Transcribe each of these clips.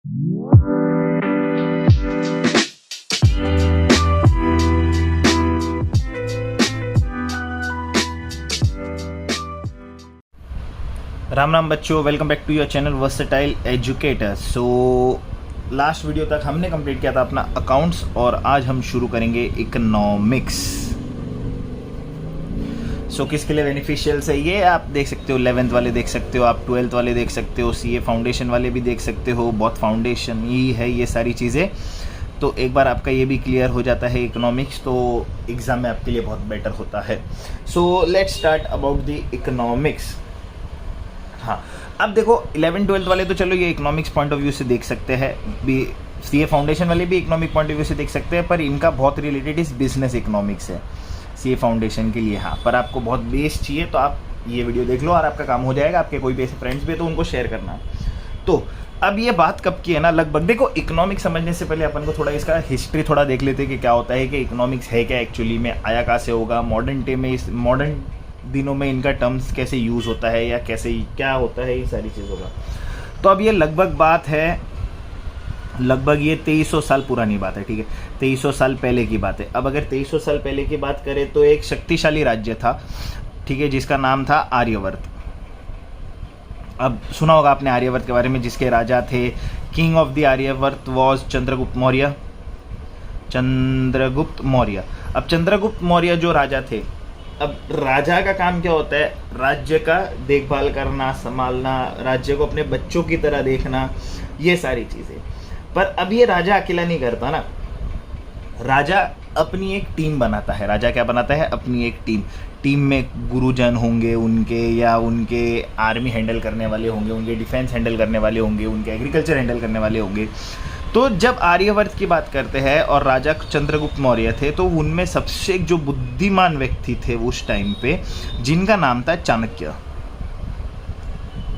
राम राम बच्चों, welcome back to your channel versatile educator. So last video तक हमने complete किया था अपना अकाउंट्स और आज हम शुरू करेंगे इकोनॉमिक्स। सो किसके लिए बेनिफिशियल है ये आप देख सकते हो, 11th वाले देख सकते हो, आप 12th वाले देख सकते हो, सीए फाउंडेशन वाले भी देख सकते हो, बहुत फाउंडेशन ही है ये सारी चीज़ें। तो एक बार आपका ये भी क्लियर हो जाता है इकोनॉमिक्स, तो एग्ज़ाम में आपके लिए बहुत बेटर होता है। So let's start about the economics. हाँ, अब देखो 11 12 वाले तो चलो ये इकोनॉमिक्स पॉइंट ऑफ व्यू से देख सकते हैं, भी सीए फाउंडेशन वाले भी इकोनॉमिक पॉइंट ऑफ व्यू से देख सकते हैं, पर इनका बहुत रिलेटेड इस बिजनेस इकोनॉमिक्स है सीए फाउंडेशन के लिए। हाँ, पर आपको बहुत बेस चाहिए तो आप ये वीडियो देख लो और आपका काम हो जाएगा। आपके कोई भी ऐसे फ्रेंड्स भी है तो उनको शेयर करना। तो अब ये बात कब की है ना, लगभग देखो इकोनॉमिक्स समझने से पहले अपन को थोड़ा इसका हिस्ट्री थोड़ा देख लेते हैं कि क्या होता है, कि इकोनॉमिक्स है क्या एक्चुअली में, आया कहाँ से होगा, मॉडर्न डे में इस मॉडर्न दिनों में इनका टर्म्स कैसे यूज़ होता है या कैसे क्या होता है, ये सारी चीज़ों का। तो अब ये लगभग बात है, लगभग ये 2300 साल पुरानी बात है, ठीक है, 2300 साल पहले की बात है। अब अगर 2300 साल पहले की बात करें तो एक शक्तिशाली राज्य था, ठीक है, जिसका नाम था आर्यवर्त। अब सुना होगा आपने आर्यवर्त के बारे में, जिसके राजा थे, king of the Aryavarta was Chandragupta Maurya. Chandragupta Maurya. अब चंद्रगुप्त मौर्य जो राजा थे, अब राजा का काम क्या होता है, राज्य का देखभाल करना, संभालना, राज्य को अपने बच्चों की तरह देखना, ये सारी चीज़ें। पर अब ये राजा अकेला नहीं करता ना, राजा अपनी एक टीम बनाता है। राजा क्या बनाता है, अपनी एक टीम में गुरुजन होंगे उनके, या उनके आर्मी हैंडल करने वाले होंगे, उनके डिफेंस हैंडल करने वाले होंगे, उनके एग्रीकल्चर हैंडल करने वाले होंगे। तो जब आर्यवर्त की बात करते हैं और राजा चंद्रगुप्त मौर्य थे, तो उनमें सबसे जो बुद्धिमान व्यक्ति थे उस टाइम पे, जिनका नाम था चाणक्य,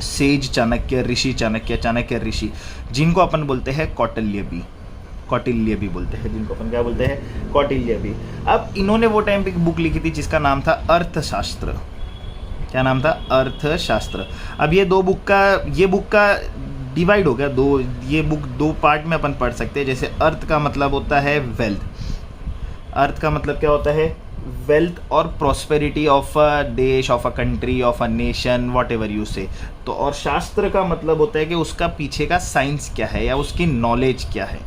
सेज चाणक्य, ऋषि चाणक्य, चाणक्य ऋषि, जिनको अपन बोलते हैं कौटिल्य भी बोलते हैं, जिनको अपन क्या बोलते हैं, कौटिल्य भी। अब इन्होंने वो टाइम पे एक बुक लिखी थी जिसका नाम था अर्थशास्त्र। क्या नाम था, अर्थशास्त्र। अब ये बुक का डिवाइड हो गया दो, ये बुक दो पार्ट में अपन पढ़ सकते हैं। जैसे अर्थ का मतलब होता है वेल्थ, अर्थ का मतलब क्या होता है, वेल्थ और प्रॉस्पेरिटी ऑफ अ देश, of a country, of a nation, what ever you से। तो और शास्त्र का मतलब होता है कि उसका पीछे का साइंस क्या है या उसकी नॉलेज क्या है,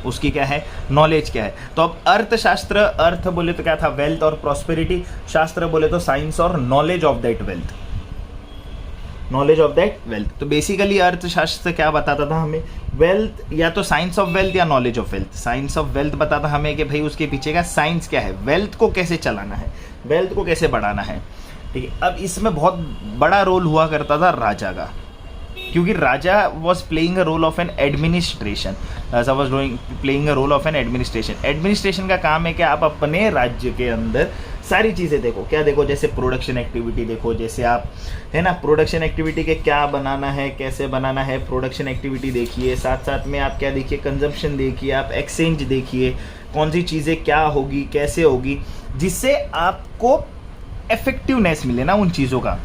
उसकी क्या है, नॉलेज क्या है। तो अब अर्थशास्त्र, अर्थ बोले तो क्या था, वेल्थ और प्रॉस्पेरिटी, शास्त्र बोले तो साइंस और knowledge of that wealth, knowledge of that wealth. तो बेसिकली अर्थशास्त्र क्या बताता था हमें, वेल्थ या तो साइंस ऑफ वेल्थ या knowledge of wealth. Science of wealth बताता हमें कि भाई उसके पीछे का साइंस क्या है, वेल्थ को कैसे चलाना है, वेल्थ को कैसे बढ़ाना है, ठीक है। अब इसमें बहुत बड़ा रोल हुआ करता था राजा का, क्योंकि raja was playing a role of an administration, raja was playing a role of an administration. Administration का काम है कि आप अपने राज्य के अंदर सारी चीज़ें देखो, क्या देखो, जैसे प्रोडक्शन एक्टिविटी देखो, जैसे आप है ना, प्रोडक्शन एक्टिविटी के क्या बनाना है, कैसे बनाना है, प्रोडक्शन एक्टिविटी देखिए, साथ साथ में आप क्या देखिए, कंजम्पशन देखिए, आप एक्सचेंज देखिए, कौन सी चीज़ें क्या होगी, कैसे होगी, जिससे आपको इफेक्टिवनेस मिले ना, उन चीज़ों का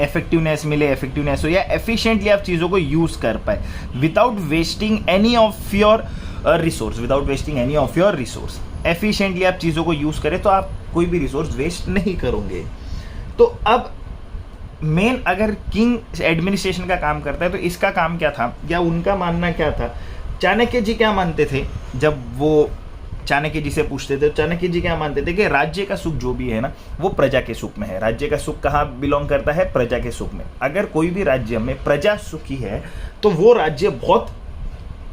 इफेक्टिवनेस मिले, इफेक्टिवनेस हो या एफिशिएंटली आप चीज़ों को यूज़ कर पाए, without wasting any of your resource, without wasting any of your resource. Efficiently आप चीज़ों को यूज़ करें तो आप कोई भी रिसोर्स वेस्ट नहीं करोगे। तो अब मेन अगर किंग एडमिनिस्ट्रेशन का काम करता है तो इसका काम क्या था, या उनका मानना क्या था, चाणक्य जी क्या मानते थे, जब वो चाणक्य जी से पूछते थे, चाणक्य जी क्या मानते थे कि राज्य का सुख जो भी है ना, वो प्रजा के सुख में है। राज्य का सुख कहाँ बिलोंग करता है, प्रजा के सुख में। अगर कोई भी राज्य में प्रजा सुखी है तो वो राज्य बहुत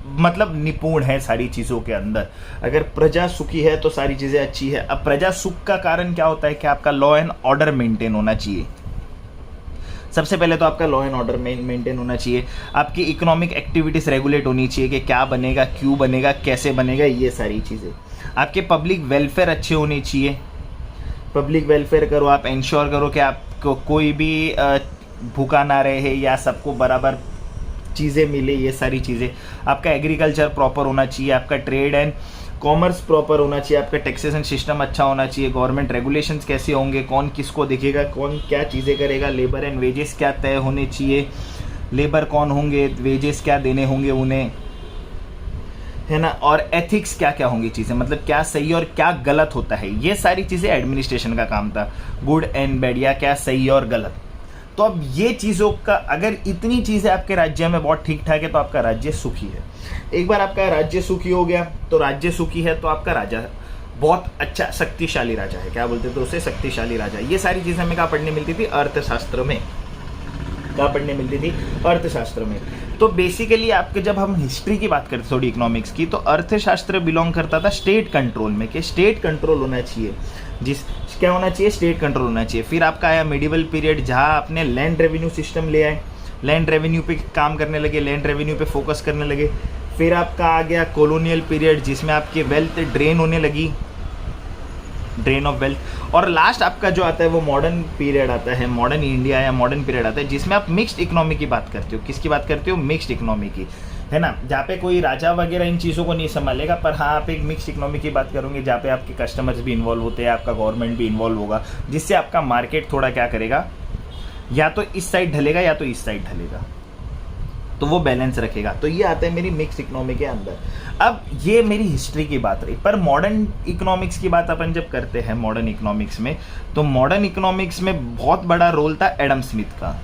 मतलब निपुण है सारी चीज़ों के अंदर। अगर प्रजा सुखी है तो सारी चीज़ें अच्छी है। अब प्रजा सुख का कारण क्या होता है कि आपका लॉ एंड ऑर्डर मेंटेन होना चाहिए। सबसे पहले तो आपका लॉ एंड ऑर्डर मेंटेन होना चाहिए, आपकी इकोनॉमिक एक्टिविटीज़ रेगुलेट होनी चाहिए कि क्या बनेगा, क्यों बनेगा, कैसे बनेगा, ये सारी चीज़ें। आपके पब्लिक वेलफेयर अच्छे होने चाहिए, पब्लिक वेलफेयर करो, आप इंश्योर करो कि आपको कोई भी भूखा ना रहे या सबको बराबर चीज़ें मिले, ये सारी चीज़ें। आपका एग्रीकल्चर प्रॉपर होना चाहिए, आपका ट्रेड एंड कॉमर्स प्रॉपर होना चाहिए, आपका टैक्सेशन सिस्टम अच्छा होना चाहिए, गवर्नमेंट रेगुलेशंस कैसे होंगे, कौन किसको देखेगा, कौन क्या चीज़ें करेगा, लेबर एंड वेजेस क्या तय होने चाहिए, लेबर कौन होंगे, वेजेस क्या देने होंगे उन्हें, है ना, और एथिक्स क्या क्या होंगी चीज़ें, मतलब क्या सही और क्या गलत होता है, ये सारी चीज़ें एडमिनिस्ट्रेशन का काम था, गुड एंड बैड, या क्या सही और गलत। तो अब ये चीज़ों का, अगर इतनी चीज़ें आपके राज्य में बहुत ठीक ठाक है तो आपका राज्य सुखी है। एक बार आपका राज्य सुखी हो गया तो राज्य सुखी है तो आपका राजा बहुत अच्छा शक्तिशाली राजा है, क्या बोलते थे उसे, शक्तिशाली राजा। ये सारी चीज़ें हमें कहाँ पढ़ने मिलती थी, अर्थशास्त्र में, कहाँ पढ़ने मिलती थी, अर्थशास्त्र में। तो बेसिकली आपके, जब हम हिस्ट्री की बात करते थोड़ी इकोनॉमिक्स की, तो अर्थशास्त्र बिलोंग करता था स्टेट कंट्रोल में, कि स्टेट कंट्रोल होना चाहिए, क्या होना चाहिए, स्टेट कंट्रोल होना चाहिए। फिर आपका आया मिडिवल पीरियड, जहाँ आपने लैंड रेवेन्यू सिस्टम ले आए, लैंड रेवेन्यू पे काम करने लगे, लैंड रेवेन्यू पे फोकस करने लगे। फिर आपका आ गया कॉलोनियल पीरियड, जिसमें आपकी वेल्थ ड्रेन होने लगी, ड्रेन ऑफ वेल्थ। और लास्ट आपका जो आता है वो मॉडर्न पीरियड आता है, मॉडर्न इंडिया या मॉडर्न पीरियड आता है, जिसमें आप मिक्स्ड इकोनॉमी की बात करते हो। किसकी बात करते हो, मिक्स्ड इकोनॉमी की, है ना, जहाँ पे कोई राजा वगैरह इन चीज़ों को नहीं संभालेगा, पर हाँ आप एक मिक्स्ड इकोनॉमी की बात करोगे, जहाँ पे आपके कस्टमर्स भी इन्वॉल्व होते हैं, आपका गवर्नमेंट भी इन्वॉल्व होगा, जिससे आपका मार्केट थोड़ा क्या करेगा, या तो इस साइड ढलेगा या तो इस साइड ढलेगा, तो वो बैलेंस रखेगा। तो ये आता है मेरी मिक्स इकोनॉमी के अंदर। अब ये मेरी हिस्ट्री की बात रही, पर मॉडर्न इकोनॉमिक्स की बात अपन जब करते हैं मॉडर्न इकोनॉमिक्स में, तो मॉडर्न इकोनॉमिक्स में बहुत बड़ा रोल था एडम स्मिथ का।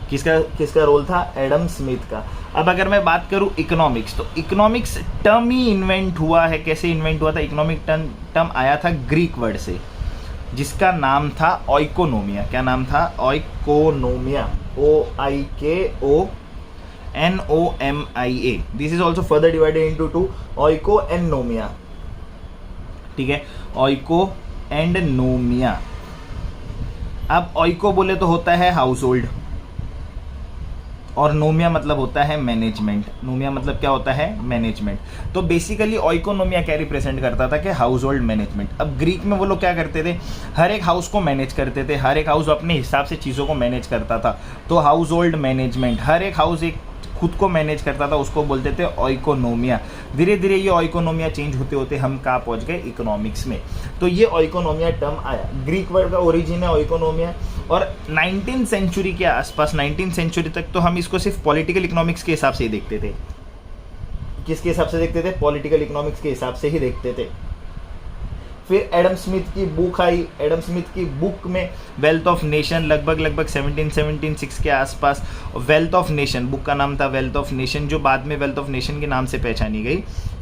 किसका रोल था, एडम स्मिथ का। अब अगर मैं बात करूं इकोनॉमिक्स, तो इकोनॉमिक्स टर्म ही इन्वेंट हुआ है, कैसे इन्वेंट हुआ था, इकोनॉमिक टर्म आया था ग्रीक वर्ड से, जिसका नाम था ओइकोनोमिया। क्या नाम था, oikonomia, OIKONOMIA। This is also further divided into two, oiko and nomia, ठीक है, ओइको एंड नोमिया। अब ओइको बोले तो होता है हाउस होल्ड, और नोमिया मतलब होता है मैनेजमेंट। नोमिया मतलब क्या होता है, मैनेजमेंट। तो बेसिकली ओइकोनोमिया क्या रिप्रेजेंट करता था कि हाउस होल्ड मैनेजमेंट। अब ग्रीक में वो लोग क्या करते थे, हर एक हाउस को मैनेज करते थे, हर एक हाउस अपने हिसाब से चीज़ों को मैनेज करता था। तो हाउस होल्ड मैनेजमेंट, हर एक हाउस एक खुद को मैनेज करता था, उसको बोलते थे ओइकोनोमिया। धीरे धीरे ये ओइकोनोमिया चेंज होते होते हम कहाँ पहुँच गए, इकोनॉमिक्स में। तो ये ओइकोनोमिया टर्म आया, ग्रीक वर्ड का ओरिजिन है ओइकोनोमिया। और 19th सेंचुरी के आसपास, 19th सेंचुरी तक तो हम इसको सिर्फ पॉलिटिकल इकोनॉमिक्स के हिसाब से ही देखते थे। किसके हिसाब से देखते थे, पॉलिटिकल इकोनॉमिक्स के हिसाब से ही देखते थे। फिर एडम स्मिथ की बुक आई, एडम स्मिथ की बुक में वेल्थ ऑफ नेशन, लगभग 1776 के आसपास वेल्थ ऑफ नेशन, बुक का नाम था वेल्थ ऑफ नेशन, जो बाद में वेल्थ ऑफ नेशन के नाम से पहचानी गई।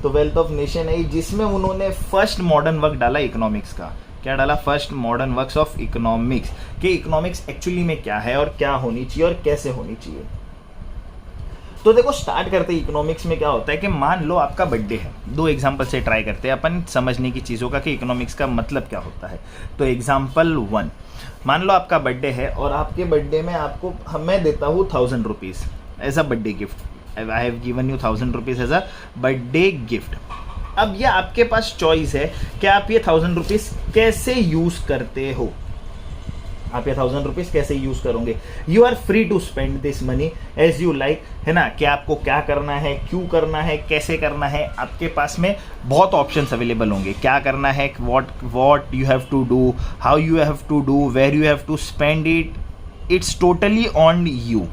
तो वेल्थ ऑफ नेशन आई, जिसमें उन्होंने फर्स्ट मॉडर्न वर्क डाला इकोनॉमिक्स का। क्या डाला, first modern works of economics, कि इकोनॉमिक्स एक्चुअली में क्या है और क्या होनी चाहिए और कैसे होनी चाहिए। तो देखो स्टार्ट करते हैं इकोनॉमिक्स में क्या होता है कि मान लो आपका बर्थडे है, दो एग्जांपल से ट्राई करते हैं अपन समझने की चीज़ों का कि इकोनॉमिक्स का मतलब क्या होता है। तो एग्जांपल 1, मान लो आपका बर्थडे है और आपके बर्थडे में आपको मैं देता हूँ 1000 rupees as a birthday gift. I have given you 1000 rupees as a birthday gift. अब ये आपके पास चॉइस है कि आप ये 1000 रुपीज़ कैसे यूज़ करते हो, आप ये 1000 रुपीज़ कैसे यूज़ करोगे। You are free to spend this money as you like, है ना, कि आपको क्या करना है, क्यों करना है, कैसे करना है। आपके पास में बहुत ऑप्शंस अवेलेबल होंगे, क्या करना है, what you have to do, how you have to do, where you have to spend it. It's totally on you,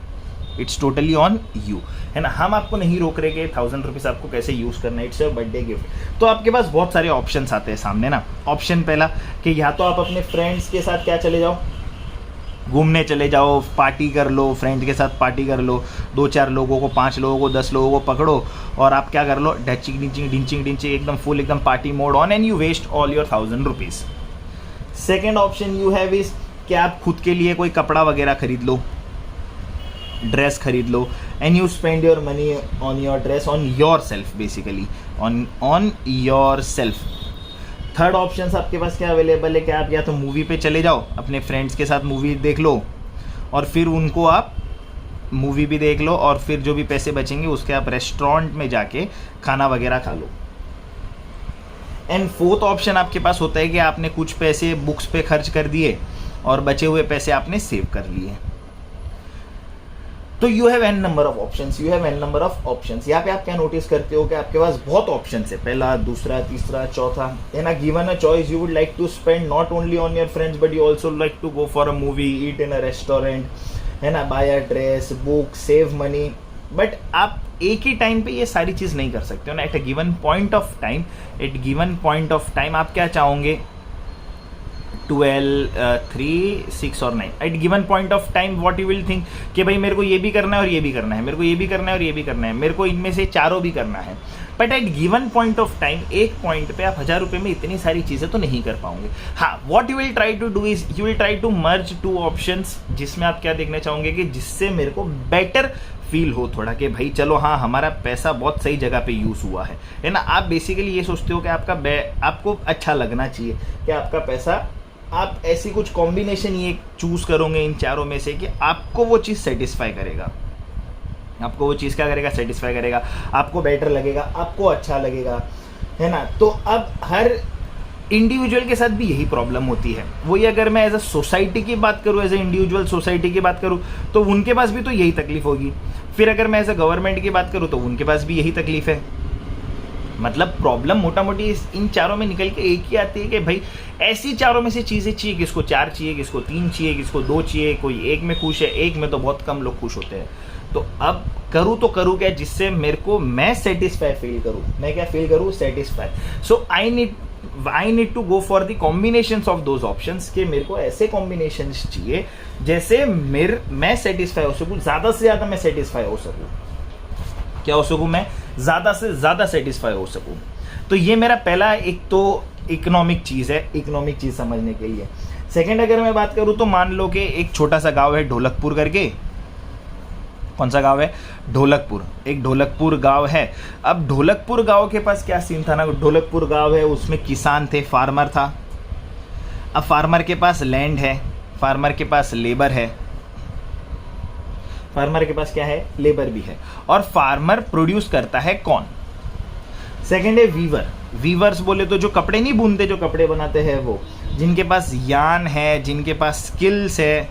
it's totally on you, है ना। हम आपको नहीं रोक रहे कि 1000 रुपीज़ आपको कैसे यूज़ करना है, इट्स योर बर्थडे गिफ्ट। तो आपके पास बहुत सारे ऑप्शंस आते हैं सामने ना। ऑप्शन पहला कि या तो आप अपने फ्रेंड्स के साथ क्या चले जाओ, घूमने चले जाओ, पार्टी कर लो, फ्रेंड के साथ पार्टी कर लो, 2-4 लोगों को, 5 लोगों को, 10 लोगों को पकड़ो और आप क्या कर लो, डचिंग डिंचिंग एकदम फुल, एकदम party mode on, and you waste all your 1000 rupees. Second option you have is कि आप खुद के लिए कोई कपड़ा वगैरह खरीद लो, ड्रेस खरीद लो, and you spend your money on your dress, on yourself, basically on yourself. Third option आपके पास क्या अवेलेबल है कि आप या तो मूवी पे चले जाओ, अपने फ्रेंड्स के साथ मूवी देख लो और फिर उनको आप मूवी भी देख लो और फिर जो भी पैसे बचेंगे उसके आप रेस्टोरेंट में जाके खाना वगैरह खा लो। एंड फोर्थ ऑप्शन आपके पास होता है कि आपने कुछ पैसे बुक्स पे खर्च कर दिए और बचे हुए पैसे आपने सेव कर लिए। तो you have an number of options, you have an number of options. यहाँ पे आप क्या नोटिस करते हो कि आपके पास बहुत ऑप्शंस है, पहला, दूसरा, तीसरा, चौथा, है ना। Given a choice you would like to spend not only on your friends but you also like to go for a movie, eat in a restaurant, है ना, buy a dress, book, save money. But आप एक ही time पे ये सारी चीज़ नहीं कर सकते हो ना। At a given point of time आप क्या चाहोगे, 12, 3, 6 और 9। At given point of time what you will think कि भाई मेरे को ये भी करना है और ये भी करना है, मेरे को ये भी करना है और ये भी करना है, मेरे को इनमें से चारों भी करना है। But at given point of time, एक पॉइंट पे आप 1000 रुपये में इतनी सारी चीज़ें तो नहीं कर पाओगे। हाँ, what you will try to do is you will try to merge 2 options, जिसमें आप क्या देखना चाहोगे कि जिससे मेरे को बेटर फील हो थोड़ा, कि भाई चलो हाँ हमारा पैसा बहुत सही जगह पे यूज़ हुआ है ना। आप बेसिकली ये सोचते हो कि आपको अच्छा लगना चाहिए कि आपका पैसा, आप ऐसी कुछ कॉम्बिनेशन ये चूज करोगे इन चारों में से कि आपको वो चीज़ सेटिस्फाई करेगा, आपको वो चीज़ क्या करेगा, सेटिस्फाई करेगा, आपको बेटर लगेगा, आपको अच्छा लगेगा, है ना। तो अब हर इंडिविजुअल के साथ भी यही प्रॉब्लम होती है। वही अगर मैं एज अ सोसाइटी की बात करूँ, एज ए इंडिविजुअल सोसाइटी की बात करूँ, तो उनके पास भी तो यही तकलीफ होगी। फिर अगर मैं एज अ गवर्नमेंट की बात करूँ तो उनके पास भी यही तकलीफ है। मतलब प्रॉब्लम मोटा मोटी इन चारों में निकल के एक ही आती है कि भाई ऐसी चारों में से चीज़ें चाहिए, किसको 4 चाहिए, किसको 3 चाहिए, किसको 2 चाहिए, कोई एक में खुश है, एक में तो बहुत कम लोग खुश होते हैं। तो अब करूँ तो करूँ क्या जिससे मेरे को मैं सेटिस्फाई फील करूँ, मैं क्या फील करूँ, satisfy. So I need to go for the combinations of those options, कि मेरे को ऐसे कॉम्बिनेशंस चाहिए जैसे मैं सेटिस्फाई हो सकूँ, ज़्यादा से ज़्यादा मैं सेटिस्फाई हो सकूँ। क्या हो सकूँ मैं, ज़्यादा से ज़्यादा सेटिस्फाई हो सकूँ। तो ये मेरा पहला एक तो इकोनॉमिक चीज़ है, इकोनॉमिक चीज़ समझने के लिए। सेकंड अगर मैं बात करूँ तो मान लो कि एक छोटा सा गांव है ढोलकपुर करके। कौन सा गांव है, ढोलकपुर। एक ढोलकपुर गांव है। अब ढोलकपुर गांव के पास क्या सीन था ना, ढोलकपुर गांव है, उसमें किसान थे, फार्मर था। अब फार्मर के पास लैंड है, फार्मर के पास लेबर है, फार्मर के पास क्या है, लेबर भी है। और फार्मर प्रोड्यूस करता है कौन, सेकंड है वीवर। वीवर्स बोले तो जो कपड़े नहीं बुनते, जो कपड़े बनाते हैं, वो जिनके पास यान है, जिनके पास स्किल्स है,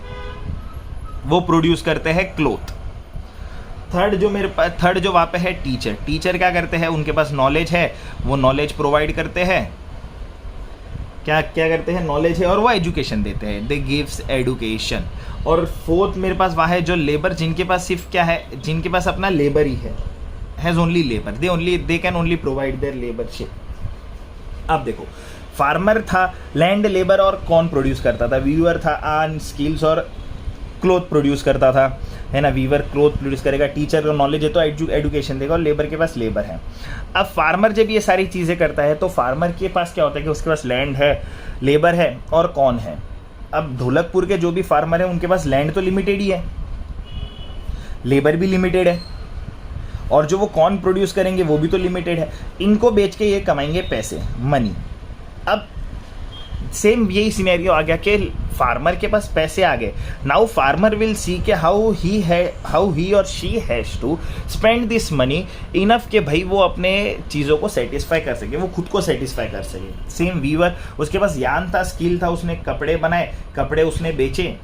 वो प्रोड्यूस करते हैं क्लोथ। थर्ड जो वहाँ पे है टीचर। टीचर क्या करते हैं, उनके पास नॉलेज है, वो नॉलेज प्रोवाइड करते हैं। क्या करते हैं, नॉलेज है और वो एजुकेशन देते हैं, दे गिव्स एजुकेशन। और फोर्थ मेरे पास वहाँ है जो लेबर, जिनके पास सिर्फ क्या है, जिनके पास अपना लेबर ही है, has only labour, they can only provide their labourship. अब देखो, फार्मर था, लैंड, लेबर और कौन प्रोड्यूस करता था, वीवर था, आर्न, स्किल्स और क्लोथ प्रोड्यूस करता था, है ना। वीवर क्लोथ प्रोड्यूस करेगा, टीचर को नॉलेज है तो एजुकेशन देगा, और लेबर के पास लेबर है। अब फार्मर जब ये सारी चीज़ें करता है तो फार्मर के पास क्या होता है कि उसके पास लैंड है, लेबर है और कौन है। अब ढोलकपुर के जो भी फार्मर है उनके पास लैंड तो लिमिटेड ही है, लेबर भी लिमिटेड है, और जो वो कॉर्न प्रोड्यूस करेंगे वो भी तो लिमिटेड है। इनको बेच के ये कमाएंगे पैसे, मनी। अब सेम यही सिनेरियो आ गया कि फार्मर के पास पैसे आ गए। नाउ फार्मर विल सी के हाउ ही और she has to spend this money enough के भाई वो अपने चीज़ों को सेटिस्फाई कर सके, वो खुद को सेटिस्फाई कर सके। सेम वीवर, उसके पास यान था, स्किल था, उसने कपड़े बनाए, कपड़े उसने बेचे,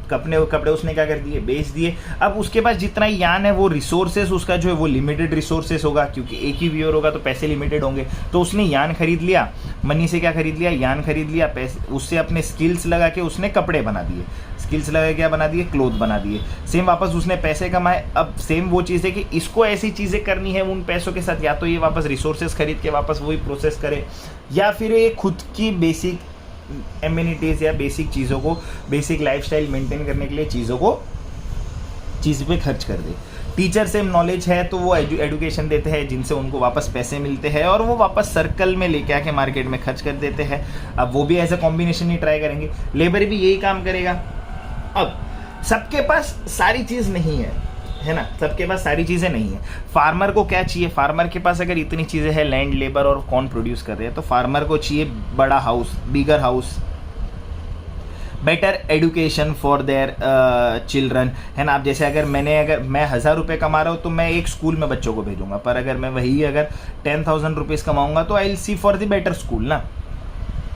कपड़े उसने क्या कर दिए, बेच दिए। अब उसके पास जितना यान है वो रिसोर्सेस उसका जो है वो लिमिटेड रिसोर्सेस होगा, क्योंकि एक ही व्यूअर होगा तो पैसे लिमिटेड होंगे। तो उसने यान खरीद लिया, मनी से क्या खरीद लिया, यान खरीद लिया, पैसे उससे अपने स्किल्स लगा के उसने कपड़े बना दिए, स्किल्स लगा क्या बना दिए, क्लोथ बना दिए। सेम वापस उसने पैसे कमाए। अब सेम वो चीज़ है कि इसको ऐसी चीज़ें करनी है उन पैसों के साथ, या तो ये वापस रिसोर्सेज खरीद के वापस वही प्रोसेस करे, या फिर ये खुद की बेसिक एम्यूनिटीज़ या बेसिक चीज़ों को, बेसिक लाइफस्टाइल मेंटेन करने के लिए चीज़ पे खर्च कर दे। टीचर से नॉलेज है तो वो एजुकेशन देते हैं, जिनसे उनको वापस पैसे मिलते हैं और वो वापस सर्कल में लेके आके मार्केट में खर्च कर देते हैं। अब वो भी ऐसा कॉम्बिनेशन ही ट्राई करेंगे, लेबर भी यही काम करेगा। अब सबके पास सारी चीज़ नहीं है ना, सबके पास सारी चीज़ें नहीं है। फार्मर को क्या चाहिए, फार्मर के पास अगर इतनी चीज़ें हैं, लैंड, लेबर और कौन प्रोड्यूस कर रहे हैं, तो फार्मर को चाहिए बड़ा house, bigger house, better education for their children, है ना। अब जैसे अगर मैं 1000 रुपये कमा रहा हूँ तो मैं एक स्कूल में बच्चों को भेजूंगा, पर अगर मैं वही अगर 10,000 रुपीज़ कमाऊंगा तो I will see for the better school ना।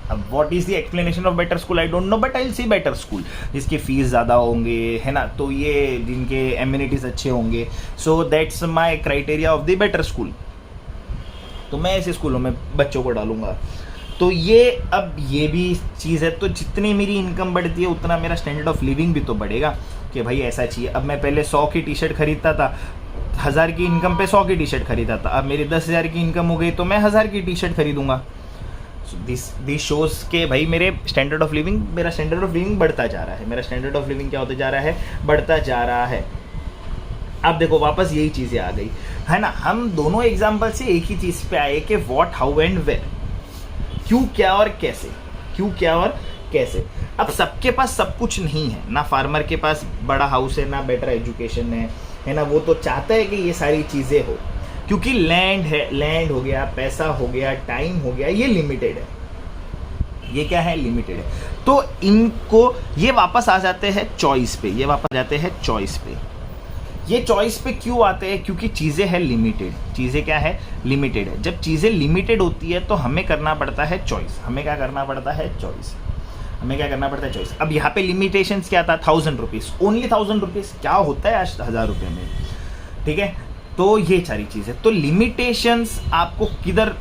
अब what is the explanation of better school I don't know, but I will see better school जिसके फीस ज़्यादा होंगे, है ना, तो ये जिनके एम्यूनिटीज़ अच्छे होंगे। So that's my criteria of the better school. तो मैं ऐसे स्कूलों में बच्चों को डालूंगा। तो ये अब ये भी चीज़ है, तो जितनी मेरी इनकम बढ़ती है उतना मेरा स्टैंडर्ड ऑफ लिविंग भी तो बढ़ेगा, कि भाई ऐसा चाहिए। अब मैं पहले 100 की टी शर्ट खरीदता था, 1000 की इनकम पे 100 की टी शर्ट खरीदा था, अब मेरी 10,000 की इनकम हो गई तो मैं 1000 की टी शर्ट खरीदूंगा। दिस शोज के भाई मेरा स्टैंडर्ड ऑफ लिविंग बढ़ता जा रहा है। मेरा स्टैंडर्ड ऑफ लिविंग क्या होता जा रहा है? बढ़ता जा रहा है। अब देखो वापस यही चीजें आ गई है ना। हम दोनों एग्जाम्पल से एक ही चीज पे आए कि व्हाट, हाउ एंड वेयर, क्यों, क्या और कैसे, क्यों, क्या और कैसे। अब सबके पास सब कुछ नहीं है ना। फार्मर के पास बड़ा हाउस है, ना बेटर एजुकेशन है ना। वो तो चाहता है कि ये सारी चीजें हो, क्योंकि लैंड है, लैंड हो गया, पैसा हो गया, टाइम हो गया, ये लिमिटेड है। ये क्या है? लिमिटेड है। तो इनको ये वापस आ जाते हैं चॉइस पे, ये वापस जाते हैं चॉइस पे। ये चॉइस पे क्यों आते हैं? क्योंकि चीजें है लिमिटेड। चीजें क्या है? लिमिटेड है। जब चीजें लिमिटेड होती है तो हमें करना पड़ता है चॉइस। हमें क्या करना पड़ता है? चॉइस। हमें क्या करना पड़ता है? चॉइस। अब यहाँ पे लिमिटेशंस क्या था? 1000 रुपीज, ओनली 1000 रुपीज। क्या होता है आज 1000 रुपये में? ठीक है, तो ये सारी चीजें। तो लिमिटेशंस आपको किधर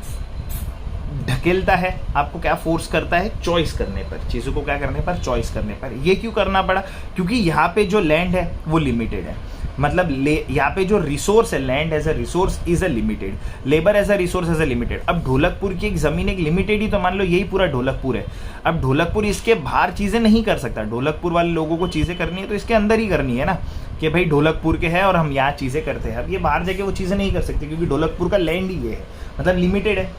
ढकेलता है? आपको क्या फोर्स करता है? चॉइस करने पर। चीजों को क्या करने पर? चॉइस करने पर। ये क्यों करना पड़ा? क्योंकि यहाँ पे जो लैंड है वो लिमिटेड है। मतलब यहाँ पे जो रिसोर्स है, land as a resource is a limited, labour as a resource as a limited. अब ढोलकपुर की एक जमीन एक लिमिटेड ही, तो मान लो यही पूरा ढोलकपुर है। अब ढोलकपुर इसके बाहर चीजें नहीं कर सकता। ढोलकपुर वाले लोगों को चीजें करनी है तो इसके अंदर ही करनी है ना, कि भाई ढोलकपुर के हैं और हम यहाँ चीजें करते हैं। अब ये बाहर जाके वो चीजें नहीं कर सकते, क्योंकि ढोलकपुर का लैंड ही ये है, मतलब लिमिटेड है,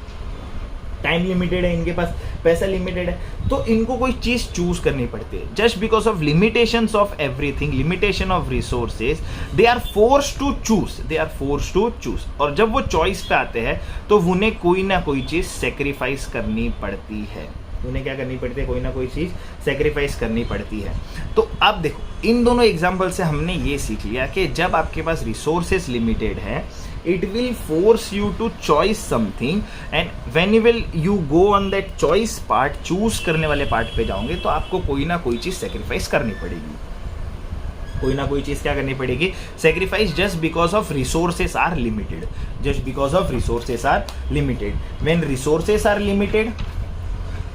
टाइम लिमिटेड है, इनके पास पैसा लिमिटेड है। तो इनको कोई चीज चूज करनी पड़ती है। Just because of limitations of everything, limitation of resources, they are forced to choose, they are forced to choose. और जब वो चॉइस पे आते हैं तो उन्हें कोई ना कोई चीज सेक्रीफाइस करनी पड़ती है। उन्हें क्या करनी पड़ती है? कोई ना कोई चीज सेक्रीफाइस करनी पड़ती है। तो अब देखो, इन दोनों एग्जाम्पल से हमने ये सीख लिया कि जब आपके पास रिसोर्सेज लिमिटेड है, it will force you to choose something, and when you go on that choice part, choose करने वाले पार्ट पे जाओगे तो आपको कोई ना कोई चीज सेक्रीफाइस करनी पड़ेगी। कोई ना कोई चीज क्या करनी पड़ेगी? Sacrifice, just because of resources are limited. Just because of resources are limited. When resources are limited,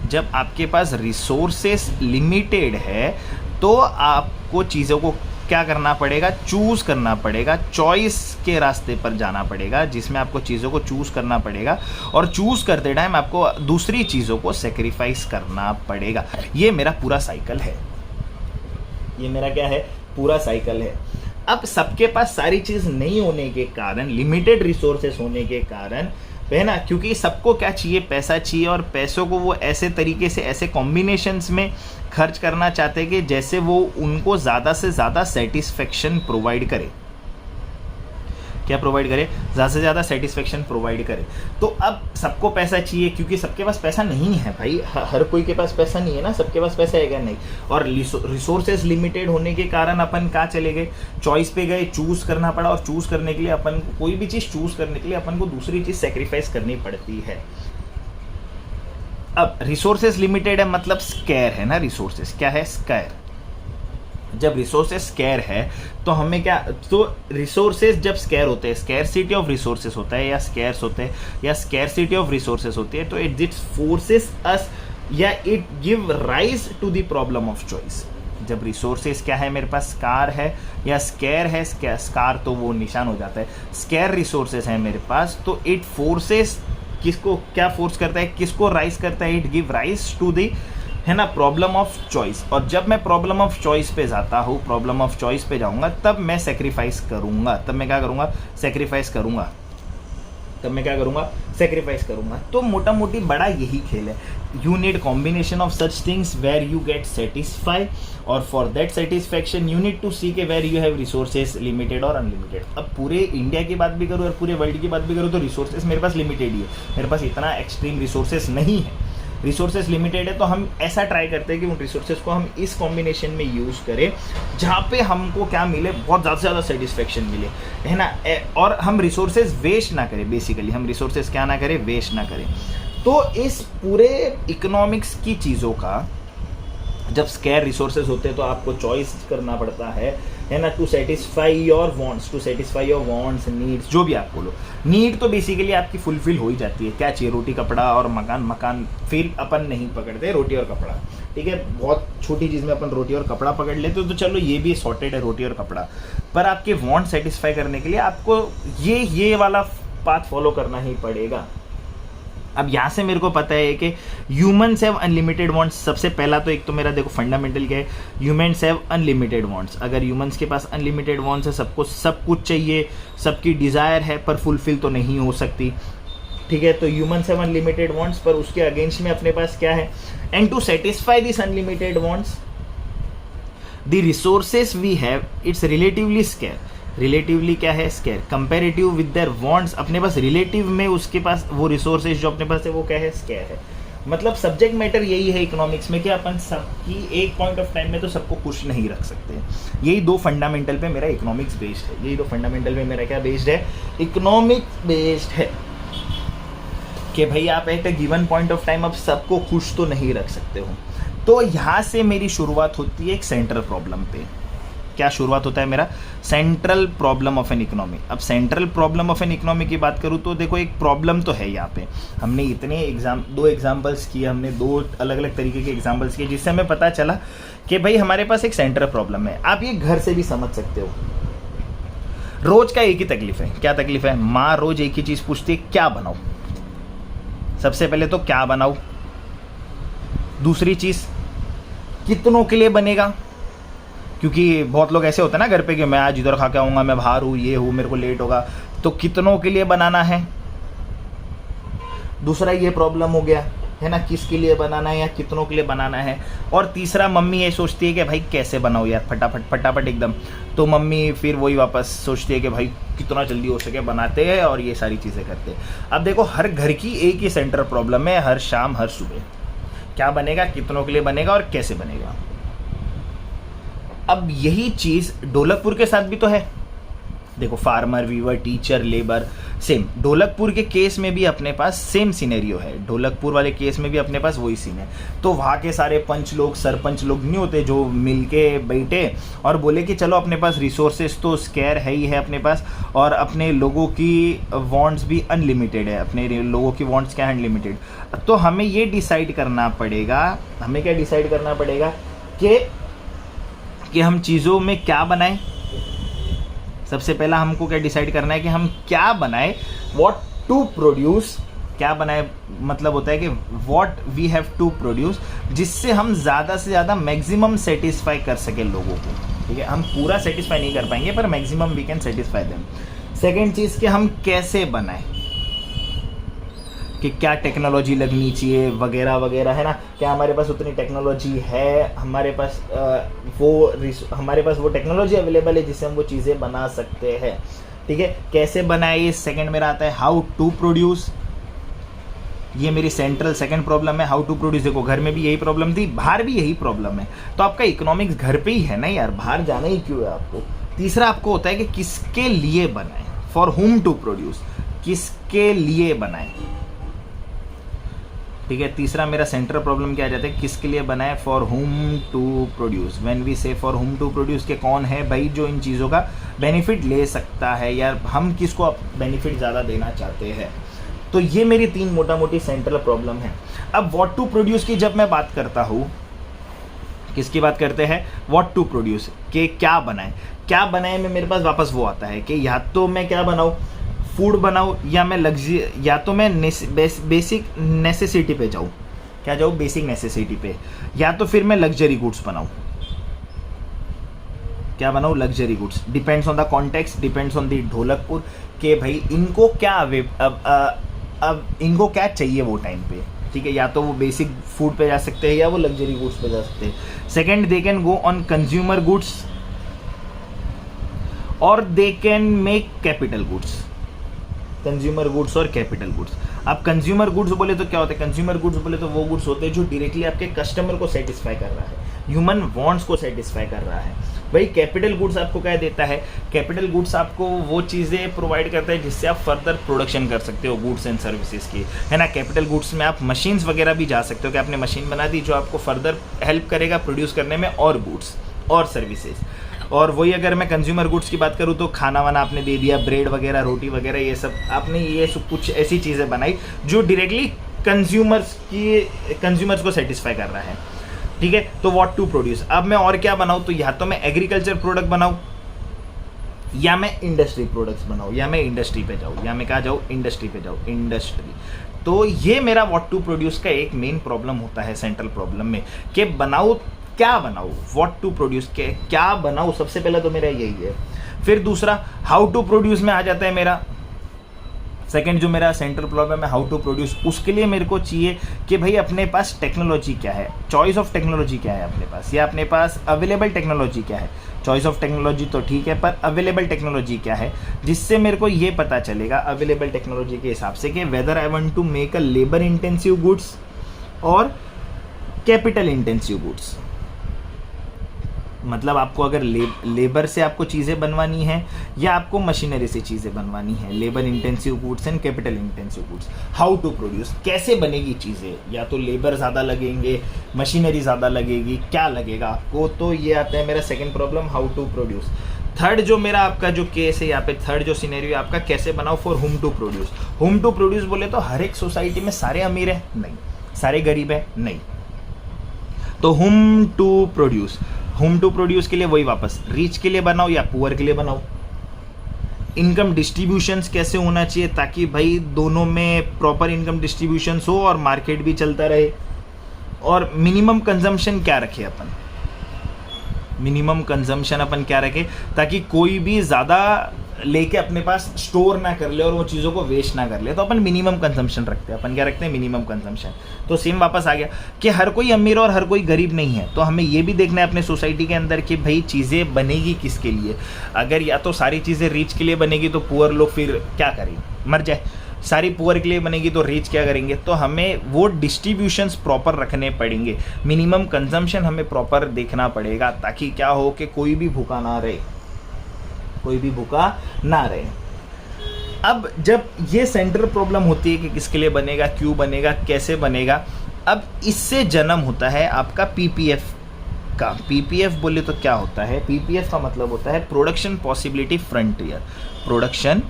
जब आपके पास रिसोर्सेस लिमिटेड है तो आपको चीजों को क्या करना पड़ेगा? चूज करना पड़ेगा। चॉइस के रास्ते पर जाना पड़ेगा, जिसमें आपको चीज़ों को चूज करना पड़ेगा, और चूज करते टाइम आपको दूसरी चीज़ों को सेक्रीफाइस करना पड़ेगा। ये मेरा पूरा साइकिल है। ये मेरा क्या है? पूरा साइकिल है। अब सबके पास सारी चीज़ नहीं होने के कारण, लिमिटेड रिसोर्सेस होने के कारण है ना, क्योंकि सबको क्या चाहिए? पैसा चाहिए। और पैसों को वो ऐसे तरीके से, ऐसे कॉम्बिनेशंस में खर्च करना चाहते हैं कि जैसे वो उनको ज़्यादा से ज़्यादा सेटिस्फेक्शन प्रोवाइड करे। क्या प्रोवाइड करे? ज़्यादा से ज़्यादा सेटिस्फेक्शन प्रोवाइड करे। तो अब सबको पैसा चाहिए, क्योंकि सबके पास पैसा नहीं है भाई, हर कोई के पास पैसा नहीं है ना, सबके पास पैसा है क्या? नहीं। और रिसोर्सेज लिमिटेड होने के कारण अपन कहाँ चले गए? चॉइस पे गए, चूज करना पड़ा। और चूज करने के लिए अपन को, कोई भी चीज़ चूज करने के लिए अपन को दूसरी चीज़ सेक्रीफाइस करनी पड़ती है। अब रिसोर्सेज लिमिटेड है मतलब स्कैर है ना। रिसोर्सेज क्या है? स्कैर। जब रिसोर्सेज स्कैर है तो हमें क्या, तो रिसोर्सेज जब स्कैर होते हैं, स्कैरसिटी ऑफ रिसोर्सेज होता है या स्कैर्स होते हैं या स्कैरसिटी ऑफ रिसोर्सेज होती है, तो इट फोर्सेस अस या it give rise to the problem of choice. जब रिसोर्सेज क्या है, मेरे पास स्कार है या स्कैर है, स्कार तो वो निशान हो जाता है, स्कैर रिसोर्सेज है मेरे पास, तो इट फोर्सेस, किसको क्या फोर्स करता है? किसको राइज करता है? It give rise to the, है ना, प्रॉब्लम ऑफ चॉइस। और जब मैं प्रॉब्लम ऑफ चॉइस पे जाता हूँ, प्रॉब्लम ऑफ चॉइस पे जाऊंगा, तब मैं सेक्रीफाइस करूंगा। तब मैं क्या करूंगा? सेक्रीफाइस करूंगा। तब मैं क्या करूंगा? सेक्रीफाइस करूंगा। तो मोटा मोटी बड़ा यही खेल है। You need combination of such things where you get satisfy, और for that satisfaction you need to see के where you have resources limited और अनलिमिटेड। अब पूरे इंडिया की बात भी करूँ और पूरे वर्ल्ड की बात भी करूँ तो रिसोर्सेज मेरे पास लिमिटेड ही है। मेरे पास इतना एक्सट्रीम रिसोर्सेज नहीं है, रिसोर्सेज लिमिटेड है। तो हम ऐसा ट्राई करते हैं कि उन रिसोर्सेज को हम इस कॉम्बिनेशन में यूज़ करें जहाँ पे हमको क्या मिले? बहुत ज़्यादा से ज़्यादा सेटिस्फेक्शन मिले, है ना। और हम रिसोर्सेज वेस्ट ना करें। बेसिकली हम रिसोर्सेज क्या ना करें? वेस्ट ना करें। तो इस पूरे इकोनॉमिक्स की चीज़ों का, जब स्कैर रिसोर्सेज होते हैं तो आपको चॉइस करना पड़ता है है ना, to satisfy your wants, to satisfy your wants, needs, जो भी आप बोलो। नीड तो बेसिकली आपकी फुलफिल हो ही जाती है, क्या चाहिए, रोटी कपड़ा और मकान, मकान फिर अपन नहीं पकड़ते रोटी और कपड़ा, ठीक है, बहुत छोटी चीज़ में अपन रोटी और कपड़ा पकड़ लेते तो चलो ये भी सॉर्टेड है, रोटी और कपड़ा। पर आपके वांट सेटिस्फाई करने के लिए आपको ये वाला पाथ फॉलो करना ही पड़ेगा। अब यहाँ से मेरे को पता है कि ह्यूमन्स हैव अनलिमिटेड वांट्स। सबसे पहला तो एक तो मेरा देखो फंडामेंटल क्या है, ह्यूमन्स हैव अनलिमिटेड वांट्स। अगर ह्यूमन्स के पास अनलिमिटेड वांट्स है, सबको सब कुछ चाहिए, सबकी डिज़ायर है, पर फुलफिल तो नहीं हो सकती, ठीक है। तो ह्यूमन्स हैव अनलिमिटेड वांट्स, पर उसके अगेंस्ट में अपने पास क्या है, and to satisfy this unlimited wants the resources we have it's relatively scarce. Relatively क्या है, scarce, comparative with their wants, अपने पास रिलेटिव में उसके पास वो रिसोर्सेज जो अपने पास है वो क्या है, स्केयर है। मतलब सब्जेक्ट मैटर यही है इकोनॉमिक्स में कि अपन सबकी एक पॉइंट ऑफ टाइम में तो सबको खुश नहीं रख सकते। यही दो फंडामेंटल पे मेरा इकोनॉमिक्स बेस्ड है, यही दो फंडामेंटल पे मेरा क्या बेस्ड है, इकोनॉमिक्स बेस्ड है कि भाई आप eight a given point of time अब सबको खुश तो नहीं रख सकते हो। तो यहाँ से मेरी शुरुआत होती है एक सेंट्रल प्रॉब्लम पे। क्या शुरुआत होता है मेरा, central problem of an economy. अब central problem of an economy की बात करूँ तो देखो एक प्रॉब्लम तो है यहाँ पे। हमने इतने दो एग्जाम्पल्स किए, हमने दो अलग अलग तरीके के एग्जाम्पल्स किए जिससे हमें पता चला कि भाई हमारे पास एक सेंट्रल प्रॉब्लम है। आप ये घर से भी समझ सकते हो। रोज का एक ही तकलीफ है, क्या तकलीफ है, माँ रोज एक ही चीज़ पूछती है, क्या बनाओ। सबसे पहले तो क्या बनाओ, दूसरी चीज़ कितनों के लिए बनेगा, क्योंकि बहुत लोग ऐसे होते हैं ना घर पे कि मैं आज इधर खा के आऊँगा, मैं बाहर हूँ, ये हूँ, मेरे को लेट होगा, तो कितनों के लिए बनाना है। दूसरा ये प्रॉब्लम हो गया है ना, किसके लिए बनाना है या कितनों के लिए बनाना है। और तीसरा मम्मी ये सोचती है कि भाई कैसे बनाओ यार, फटाफट फटाफट एकदम। तो मम्मी फिर वही वापस सोचती है कि भाई कितना जल्दी हो सके बनाते हैं और ये सारी चीज़ें करते हैं। अब देखो हर घर की एक ही सेंटर प्रॉब्लम है, हर शाम हर सुबह क्या बनेगा, कितनों के लिए बनेगा और कैसे बनेगा। अब यही चीज़ ढोलकपुर के साथ भी तो है। देखो farmer, weaver, teacher, labour, same. Dholakpur के केस में भी अपने पास सेम सिनेरियो है, ढोलकपुर वाले केस में भी अपने पास वही सीन है। तो वहाँ के सारे पंच लोग, सरपंच लोग नहीं होते जो मिलके बैठे और बोले कि चलो अपने पास रिसोर्सेज तो स्केयर है ही है अपने पास, और अपने लोगों की वांट्स भी अनलिमिटेड है, अपने लोगों की वांट्स क्या है, अनलिमिटेड। तो हमें ये डिसाइड करना पड़ेगा, हमें क्या डिसाइड करना पड़ेगा कि हम चीज़ों में क्या बनाएं। सबसे पहला हमको क्या डिसाइड करना है कि हम क्या बनाएं, व्हाट टू प्रोड्यूस। क्या बनाए मतलब होता है कि what we have to produce, जिससे हम ज़्यादा से ज़्यादा मैक्सिमम सेटिस्फाई कर सके लोगों को, ठीक है। हम पूरा सेटिस्फाई नहीं कर पाएंगे पर maximum we can satisfy them. Second चीज़ कि हम कैसे बनाएं, कि क्या टेक्नोलॉजी लगनी चाहिए वगैरह वगैरह, है ना। क्या हमारे पास उतनी टेक्नोलॉजी है, हमारे पास वो टेक्नोलॉजी अवेलेबल है जिससे हम वो चीज़ें बना सकते हैं, ठीक है। कैसे बनाए, ये सेकंड मेरा आता है हाउ टू प्रोड्यूस। ये मेरी सेंट्रल सेकंड प्रॉब्लम है, हाउ टू प्रोड्यूस। देखो घर में भी यही प्रॉब्लम थी, बाहर भी यही प्रॉब्लम है, तो आपका इकोनॉमिक्स घर पे ही है ना यार, बाहर जाना ही क्यों है आपको। तीसरा आपको होता है कि किसके लिए बनाए, फॉर हुम टू प्रोड्यूस, किसके लिए बनाए, ठीक है। तीसरा मेरा सेंट्रल प्रॉब्लम क्या आ जाता है, किसके लिए बनाए, for whom to produce. When we say for whom to produce, के कौन है भाई जो इन चीज़ों का बेनिफिट ले सकता है, या हम किसको बेनिफिट ज़्यादा देना चाहते हैं। तो ये मेरी तीन मोटा मोटी सेंट्रल प्रॉब्लम है। अब व्हाट टू प्रोड्यूस की जब मैं बात करता हूँ, किसकी बात करते हैं, व्हाट टू प्रोड्यूस, के क्या बनाए। क्या बनाए में मेरे पास वापस वो आता है कि या तो मैं क्या बनाऊँ, फूड बनाऊँ, या मैं या तो मैं बेसिक नेसेसिटी पे जाऊँ, क्या जाऊँ, बेसिक नेसेसिटी पे, या तो फिर मैं लग्जरी गुड्स बनाऊँ। क्या बनाऊँ, luxury goods. Depends on the context, depends on the Dholakpur के भाई इनको क्या अब इनको क्या चाहिए वो टाइम पे, ठीक है। या तो वो बेसिक फूड पे जा सकते हैं या वो लग्जरी गुड्स पे जा सकते हैं। Second, they can go on consumer goods और they can make capital goods. Consumer goods और कैपिटल गुड्स। आप कंज्यूमर गुड्स बोले तो क्या होता है, कंज्यूमर गुड्स बोले तो वो गुड्स होते हैं जो डायरेक्टली आपके कस्टमर को सेटिस्फाई कर रहा है, ह्यूमन वांट्स को सेटिस्फाई कर रहा है। भाई कैपिटल गुड्स आपको क्या देता है, कैपिटल गुड्स आपको वो चीज़ें प्रोवाइड करता है जिससे आप फर्दर प्रोडक्शन कर सकते हो गुड्स एंड सर्विसेज की, है ना। कैपिटल गुड्स में आप मशीन्स वगैरह भी जा सकते हो कि आपने मशीन बना दी जो आपको फर्दर हेल्प करेगा प्रोड्यूस करने में और गुड्स और सर्विसेज। और वही अगर मैं कंज्यूमर गुड्स की बात करूँ तो खाना वाना आपने दे दिया, ब्रेड वगैरह, रोटी वगैरह, ये सब आपने, ये सब कुछ ऐसी चीज़ें बनाई जो डायरेक्टली कंज्यूमर्स को सेटिस्फाई कर रहा है, ठीक है। तो व्हाट टू प्रोड्यूस, अब मैं और क्या बनाऊँ, तो या तो मैं एग्रीकल्चर प्रोडक्ट बनाऊँ, या मैं इंडस्ट्री प्रोडक्ट्स बनाऊँ, या मैं इंडस्ट्री पे जाऊँ, या मैं कहाँ जाऊँ, इंडस्ट्री पे जाऊँ, इंडस्ट्री। तो ये मेरा व्हाट टू प्रोड्यूस का एक मेन प्रॉब्लम होता है सेंट्रल प्रॉब्लम में, कि बनाऊँ क्या बनाऊँ, व्हाट टू प्रोड्यूस के क्या बनाऊँ, सबसे पहले तो मेरा यही है। फिर दूसरा हाउ टू प्रोड्यूस में आ जाता है मेरा सेकंड, जो मेरा सेंट्रल प्रॉब्लम है हाउ टू प्रोड्यूस। उसके लिए मेरे को चाहिए कि भाई अपने पास टेक्नोलॉजी क्या है, चॉइस ऑफ टेक्नोलॉजी क्या है अपने पास, या अपने पास अवेलेबल टेक्नोलॉजी क्या है। चॉइस ऑफ टेक्नोलॉजी तो ठीक है, पर अवेलेबल टेक्नोलॉजी क्या है, जिससे मेरे को ये पता चलेगा अवेलेबल टेक्नोलॉजी के हिसाब से कि whether I want to make a labour intensive goods और कैपिटल इंटेंसिव गुड्स। मतलब आपको अगर लेबर से आपको चीज़ें बनवानी है या आपको मशीनरी से चीज़ें बनवानी है, labour intensive goods and capital intensive goods. How to produce, कैसे बनेगी चीज़ें, या तो लेबर ज़्यादा लगेंगे, मशीनरी ज़्यादा लगेगी, क्या लगेगा आपको। तो ये आता है मेरा second problem, how to produce. Third जो मेरा आपका जो केस है यहाँ पे, थर्ड जो सिनेरियो आपका, कैसे बनाओ for whom to produce. Whom to produce बोले तो हर एक सोसाइटी में सारे अमीर है नहीं, सारे गरीब है नहीं। तो whom to produce, whom to produce के लिए वही वापस रिच के लिए बनाओ या पुअर के लिए बनाओ। इनकम डिस्ट्रीब्यूशंस कैसे होना चाहिए ताकि भाई दोनों में प्रॉपर इनकम डिस्ट्रीब्यूशंस हो और मार्केट भी चलता रहे। और मिनिमम कंजम्पशन क्या रखे अपन, मिनिमम कंजम्पशन अपन क्या रखे ताकि कोई भी ज़्यादा लेके अपने पास स्टोर ना कर ले और वो चीज़ों को वेस्ट ना कर ले। तो अपन मिनिमम कंजम्पशन रखते हैं, अपन क्या रखते हैं, मिनिमम कंजम्पशन। तो सेम वापस आ गया कि हर कोई अमीर और हर कोई गरीब नहीं है। तो हमें ये भी देखना है अपने सोसाइटी के अंदर कि भाई चीज़ें बनेगी किसके लिए। अगर या तो सारी चीज़ें रिच के लिए बनेगी तो पुअर लोग फिर क्या करेंगे, मर जाए। सारी पुअर के लिए बनेगी तो रिच क्या करेंगे। तो हमें वो डिस्ट्रीब्यूशंस प्रॉपर रखने पड़ेंगे, मिनिमम कंजम्पशन हमें प्रॉपर देखना पड़ेगा ताकि क्या हो कि कोई भी भूखा ना रहे, कोई भी भूखा ना रहे। अब जब ये सेंट्रल प्रॉब्लम होती है कि किसके लिए बनेगा, क्यों बनेगा, कैसे बनेगा, अब इससे जन्म होता है आपका पीपीएफ का। पीपीएफ बोले तो क्या होता है, पीपीएफ का मतलब होता है production possibility frontier. Production,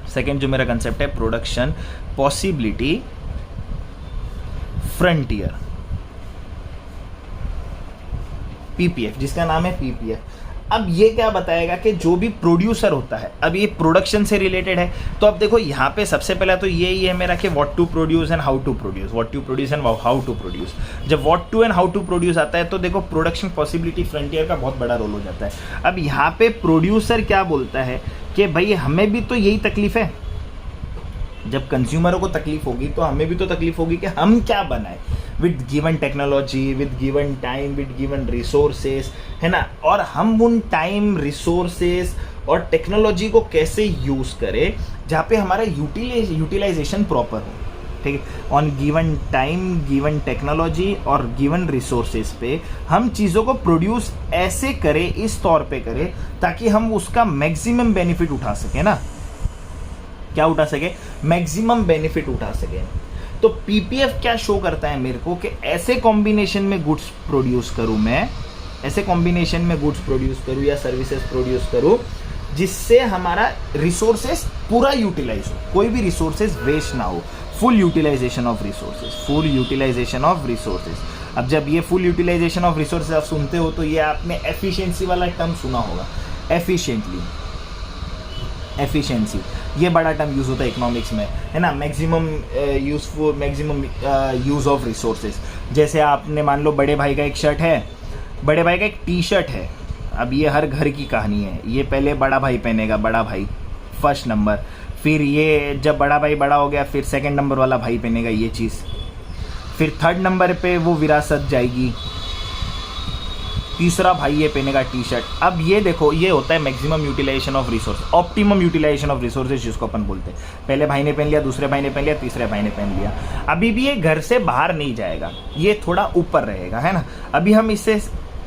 second जो मेरा कंसेप्ट है, प्रोडक्शन पॉसिबिलिटी फ्रंटियर, पीपीएफ, जिसका नाम है पीपीएफ। अब ये क्या बताएगा कि जो भी प्रोड्यूसर होता है, अब ये प्रोडक्शन से रिलेटेड है। तो अब देखो यहाँ पे सबसे पहला तो यही है मेरा कि what to produce and how to produce, what to produce and how to produce. जब what to and how to produce आता है तो देखो प्रोडक्शन पॉसिबिलिटी फ्रंटियर का बहुत बड़ा रोल हो जाता है। अब यहाँ पे प्रोड्यूसर क्या बोलता है कि भाई हमें भी तो यही तकलीफ है, जब कंज्यूमरों को तकलीफ होगी तो हमें भी तो तकलीफ होगी कि हम क्या बनाए with given technology, with given time, with given resources, है ना। और हम उन टाइम, रिसोर्सेस और टेक्नोलॉजी को कैसे यूज़ करें जहाँ पे हमारा यूटिलाइजेशन प्रॉपर हो, ठीक है। On given time, given technology और गिवन रिसोर्सेज पे हम चीज़ों को प्रोड्यूस ऐसे करें, इस तौर पे करें ताकि हम उसका मैक्सिमम बेनिफिट उठा सकें ना। क्या उठा सके, मैक्सिमम बेनिफिट उठा सके। तो पीपीएफ क्या शो करता है मेरे को कि ऐसे कॉम्बिनेशन में गुड्स प्रोड्यूस करूं, मैं ऐसे कॉम्बिनेशन में गुड्स प्रोड्यूस करूं या सर्विसेज प्रोड्यूस करूं जिससे हमारा रिसोर्सेज पूरा यूटिलाइज हो, कोई भी रिसोर्सेज वेस्ट ना हो। Full utilisation of resources, full utilisation of resources. अब जब ये फुल यूटिलाइजेशन ऑफ रिसोर्सेज आप सुनते हो तो ये आपने एफिशिएंसी वाला टर्म सुना होगा, एफिशिएंटली, एफिशिएंसी, ये बड़ा टर्म यूज़ होता है इकोनॉमिक्स में, है ना। Maximum useful, maximum use of resources. जैसे आपने मान लो बड़े भाई का एक शर्ट है, बड़े भाई का एक टी शर्ट है। अब ये हर घर की कहानी है, ये पहले बड़ा भाई पहनेगा, बड़ा भाई फर्स्ट नंबर, फिर ये जब बड़ा भाई बड़ा हो गया फिर सेकंड नंबर वाला भाई पहनेगा ये चीज़, फिर थर्ड नंबर पे वो विरासत जाएगी, तीसरा भाई ये पहनेगा टी शर्ट। अब ये देखो, ये होता है maximum utilisation of resource, optimum utilisation of resources जिसको अपन बोलते हैं। पहले भाई ने पहन लिया, दूसरे भाई ने पहन लिया, तीसरे भाई ने पहन लिया। अभी भी ये घर से बाहर नहीं जाएगा, ये थोड़ा ऊपर रहेगा, है ना। अभी हम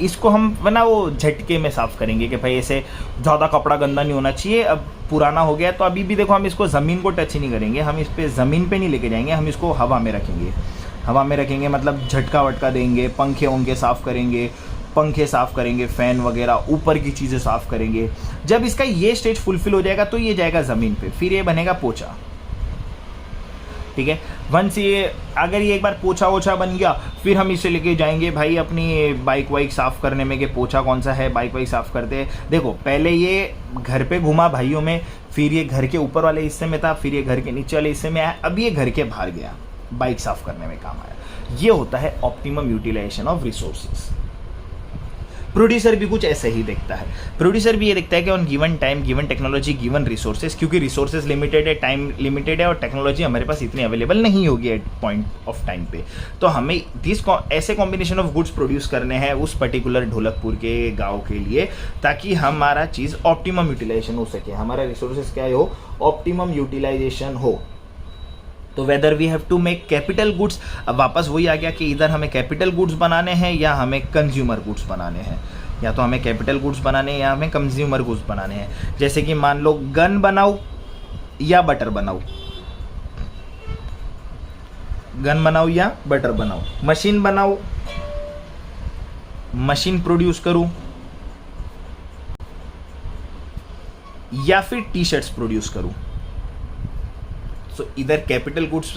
इसको हम ना वो झटके में साफ़ करेंगे कि भाई ऐसे ज़्यादा कपड़ा गंदा नहीं होना चाहिए, अब पुराना हो गया। तो अभी भी देखो हम इसको ज़मीन को टच ही नहीं करेंगे, हम इस पर ज़मीन पे नहीं लेके जाएंगे, हम इसको हवा में रखेंगे। हवा में रखेंगे मतलब झटका वटका देंगे, पंखे वंखे साफ़ करेंगे, पंखे साफ करेंगे, फैन वगैरह, ऊपर की चीज़ें साफ करेंगे। जब इसका ये स्टेज फुलफिल हो जाएगा तो ये जाएगा ज़मीन पे, फिर ये बनेगा पोछा। ठीक है, वंस ये अगर ये एक बार पोछा वोछा बन गया, फिर हम इसे लेके जाएंगे भाई अपनी बाइक वाइक साफ़ करने में कि पोछा कौन सा है, बाइक वाइक साफ़ करते हैं। देखो पहले ये घर पे घुमा भाइयों में, फिर ये घर के ऊपर वाले हिस्से में था, फिर ये घर के नीचे वाले हिस्से में आया, अब ये घर के बाहर गया, बाइक साफ़ करने में काम आया। ये होता है optimum utilisation of resources. Producer भी कुछ ऐसे ही देखता है। प्रोड्यूसर भी ये देखता है कि on given time, given technology, given resources, क्योंकि रिसोर्सेज लिमिटेड है, टाइम लिमिटेड है और टेक्नोलॉजी हमारे पास इतनी अवेलेबल नहीं होगी एट पॉइंट ऑफ टाइम पे, तो हमें ऐसे कॉम्बिनेशन ऑफ गुड्स प्रोड्यूस करने हैं उस पर्टिकुलर ढोलकपुर के गाँव के लिए, ताकि हमारा चीज़ ऑप्टिमम यूटिलाइजेशन हो सके, हमारा रिसोर्सेज क्या हो, ऑप्टिमम यूटिलाइजेशन हो। तो whether we have to make capital goods, अब वापस वही आ गया कि इधर हमें कैपिटल गुड्स बनाने हैं या हमें कंज्यूमर गुड्स बनाने हैं, या तो हमें कैपिटल गुड्स बनाने हैं या हमें कंज्यूमर गुड्स बनाने हैं। जैसे कि मान लो गन बनाओ या बटर बनाओ, गन बनाओ या बटर बनाओ, मशीन बनाओ, मशीन प्रोड्यूस करूं, या फिर टी शर्ट्स प्रोड्यूस करूं। तो इधर कैपिटल गुड्स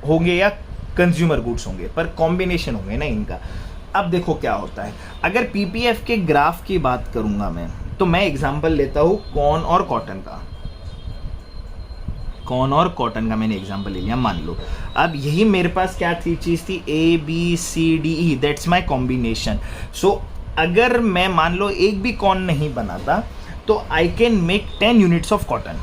होंगे या कंज्यूमर गुड्स होंगे, पर कॉम्बिनेशन होंगे ना इनका। अब देखो क्या होता है, अगर पीपीएफ के ग्राफ की बात करूंगा मैं, तो मैं एग्जांपल लेता हूं कॉर्न और कॉटन का। कॉर्न और कॉटन का मैंने एग्जांपल ले लिया, मान लो अब यही मेरे पास क्या थी, चीज थी A B C D E, that's my combination. So अगर मैं मान लो एक भी कॉर्न नहीं बनाता तो I can make 10 units of cotton,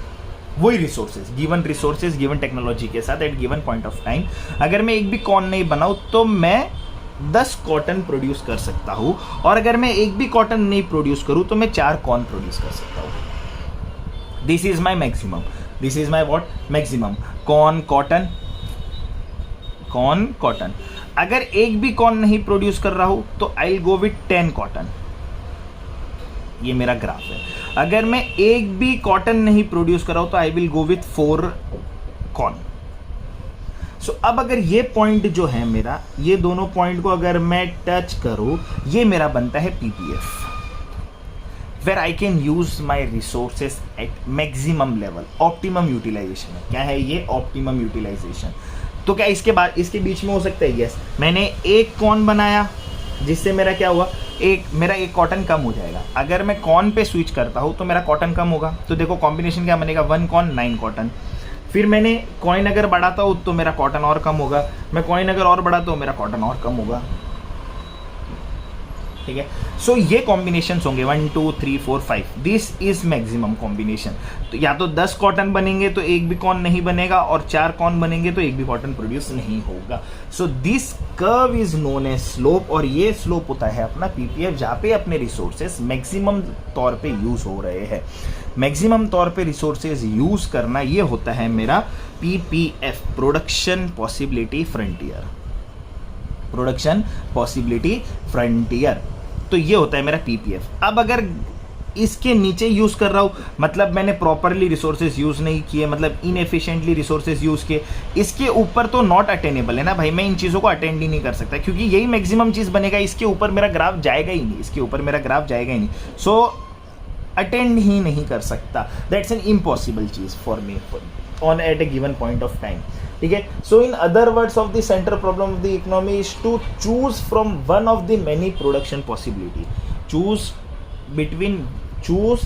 वही रिसोर्सेज गिवन टेक्नोलॉजी के साथ at given point of time. अगर मैं एक भी कॉर्न नहीं बनाऊं तो मैं 10 कॉटन प्रोड्यूस कर सकता हूं, और अगर मैं एक भी कॉटन नहीं प्रोड्यूस करूं तो मैं 4 कॉर्न प्रोड्यूस कर सकता हूं। This is my maximum, this is my what maximum, corn cotton, corn cotton. अगर एक भी कॉर्न नहीं प्रोड्यूस कर रहा हूं तो I will go with 10 cotton. ये मेरा ग्राफ है। अगर मैं एक भी कॉटन नहीं प्रोड्यूस कर रहा हूं तो I will go with 4 corn. So अब अगर ये पॉइंट जो है मेरा, ये दोनों पॉइंट को अगर मैं टच करूं, ये मेरा बनता है PPF, where I can use my resources at maximum level, optimum utilisation. क्या है ये ऑप्टिमम यूटिलाइजेशन? तो क्या इसके बाद इसके बीच में हो सकता है? यस, मैंने एक कॉर्न बनाया जिससे मेरा क्या हुआ, मेरा एक कॉटन कम हो जाएगा। अगर मैं कॉर्न पे स्विच करता हूँ तो मेरा कॉटन कम होगा। तो देखो कॉम्बिनेशन क्या बनेगा, 1 कॉर्न 9 कॉटन। फिर मैंने कॉइन अगर बढ़ाता हूँ तो मेरा कॉटन और कम होगा, मैं कॉइन अगर और बढ़ाता हूँ मेरा कॉटन और कम होगा। ठीक है, सो ये कॉम्बिनेशन होंगे 1 2 3 4 5, दिस इज मैक्सिमम कॉम्बिनेशन। तो या तो 10 कॉटन बनेंगे तो एक भी कॉर्न नहीं बनेगा, और 4 कॉर्न बनेंगे तो एक भी कॉटन प्रोड्यूस नहीं होगा। So this curve is known as slope, और ये स्लोप होता है अपना पीपीएफ, जहाँ पे अपने रिसोर्सेज मैक्सिमम तौर पे यूज हो रहे हैं। मैक्सिमम तौर पे रिसोर्सेज यूज करना, ये होता है मेरा PPF, production possibility frontier, production possibility frontier. तो ये होता है मेरा पीपीएफ। अब अगर इसके नीचे यूज कर रहा हूं, मतलब मैंने प्रॉपरली रिसोर्सेज यूज नहीं किए, मतलब इनएफिशिएंटली रिसोर्सेज यूज किए, इसके ऊपर तो नॉट अटेनेबल है ना भाई, मैं इन चीजों को अटेंड ही नहीं कर सकता, क्योंकि यही मैक्सिमम चीज बनेगा, इसके ऊपर मेरा ग्राफ जाएगा ही नहीं, इसके ऊपर मेरा ग्राफ जाएगा ही नहीं। सो अटेंड ही नहीं कर सकता, दैट्स एन इम्पॉसिबल चीज for me on at a given point of time. ठीक है, so in other words of the central problem of the economy is to choose from one of the many production possibility, choose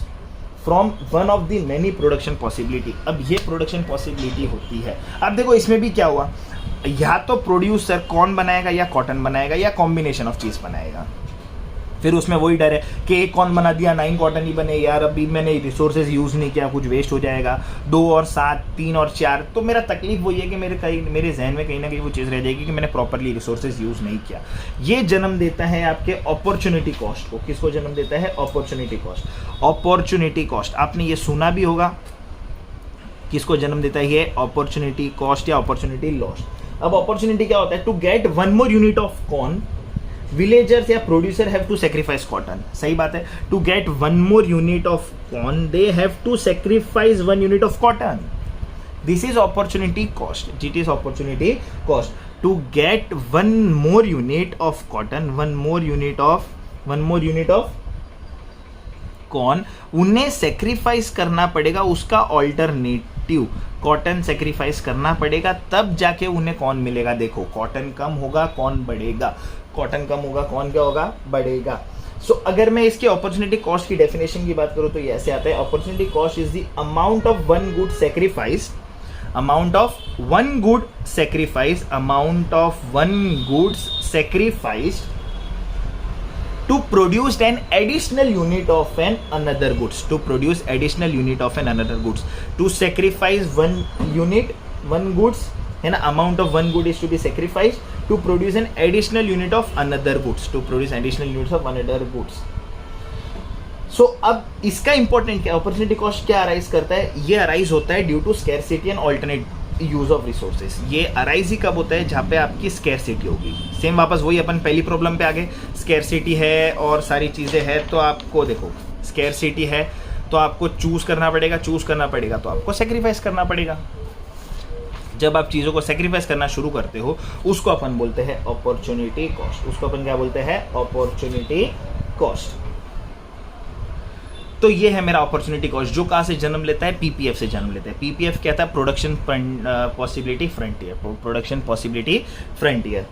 from one of the many production possibility. अब ये production possibility होती है। अब देखो इसमें भी क्या हुआ, या तो प्रोड्यूसर कॉर्न बनाएगा या कॉटन बनाएगा या कॉम्बिनेशन ऑफ चीज बनाएगा। फिर उसमें वही डर है कि एक कॉर्न बना दिया 9 कॉटन ही बने, यार अभी मैंने रिसोर्सेज यूज़ नहीं किया, कुछ वेस्ट हो जाएगा, 2 और 7 3 और 4। तो मेरा तकलीफ वही है कि मेरे जहन में कहीं ना कहीं वो चीज़ रह जाएगी कि मैंने प्रॉपरली रिसोर्सेज यूज़ नहीं किया। ये जन्म देता है आपके अपॉर्चुनिटी कॉस्ट को। किसको जन्म देता है? Opportunity cost. अपॉर्चुनिटी कॉस्ट आपने ये सुना भी होगा, किसको जन्म देता है ये? अपॉर्चुनिटी कॉस्ट या अपॉर्चुनिटी लॉस। अब अपॉर्चुनिटी क्या होता है? To get 1 more unit of corn, villagers या producer have to sacrifice cotton. सही बात है, to get 1 more unit of corn they have to sacrifice 1 unit of cotton. This is opportunity cost, it is opportunity cost. To get 1 more unit of cotton, 1 one more unit of corn, उन्हें sacrifice करना पड़ेगा उसका alternative cotton sacrifice करना पड़ेगा, तब जाके उन्हें corn मिलेगा। देखो कॉटन कम होगा कॉर्न बढ़ेगा, कॉटन कम होगा कॉर्न क्या होगा, बढ़ेगा। सो अगर मैं इसके अपॉर्चुनिटी कॉस्ट की डेफिनेशन की बात करूं तो ये ऐसे आता है, opportunity cost is the amount of one good sacrifice, amount of one good sacrifice, amount of one goods sacrificed to produce an additional unit of an another goods, to produce additional unit of an another goods, to sacrifice one unit one goods है ना, amount of one good is to be sacrificed to produce an additional unit of another goods, to produce additional units of another goods. सो अब इसका important क्या, opportunity cost क्या arise करता है, ये arise होता है due to scarcity and alternate use of resources. ये अराइज ही कब होता है, जहाँ पे आपकी स्कैरसिटी होगी। सेम वापस वही अपन पहली प्रॉब्लम पे आ गए, स्कैरसिटी है और सारी चीज़ें हैं, तो आपको देखो स्कैरसिटी है तो आपको चूज करना पड़ेगा, चूज करना पड़ेगा तो आपको सेक्रीफाइस करना पड़ेगा। जब आप चीज़ों को सेक्रीफाइस करना शुरू करते हो उसको अपन बोलते हैं अपॉर्चुनिटी कॉस्ट, उसको अपन क्या बोलते हैं, अपॉर्चुनिटी कॉस्ट। तो ये है मेरा अपॉर्चुनिटी कॉस्ट, जो कहाँ से जन्म लेता है, पीपीएफ से जन्म लेता है। पीपीएफ क्या था, production possibility frontier, production possibility frontier,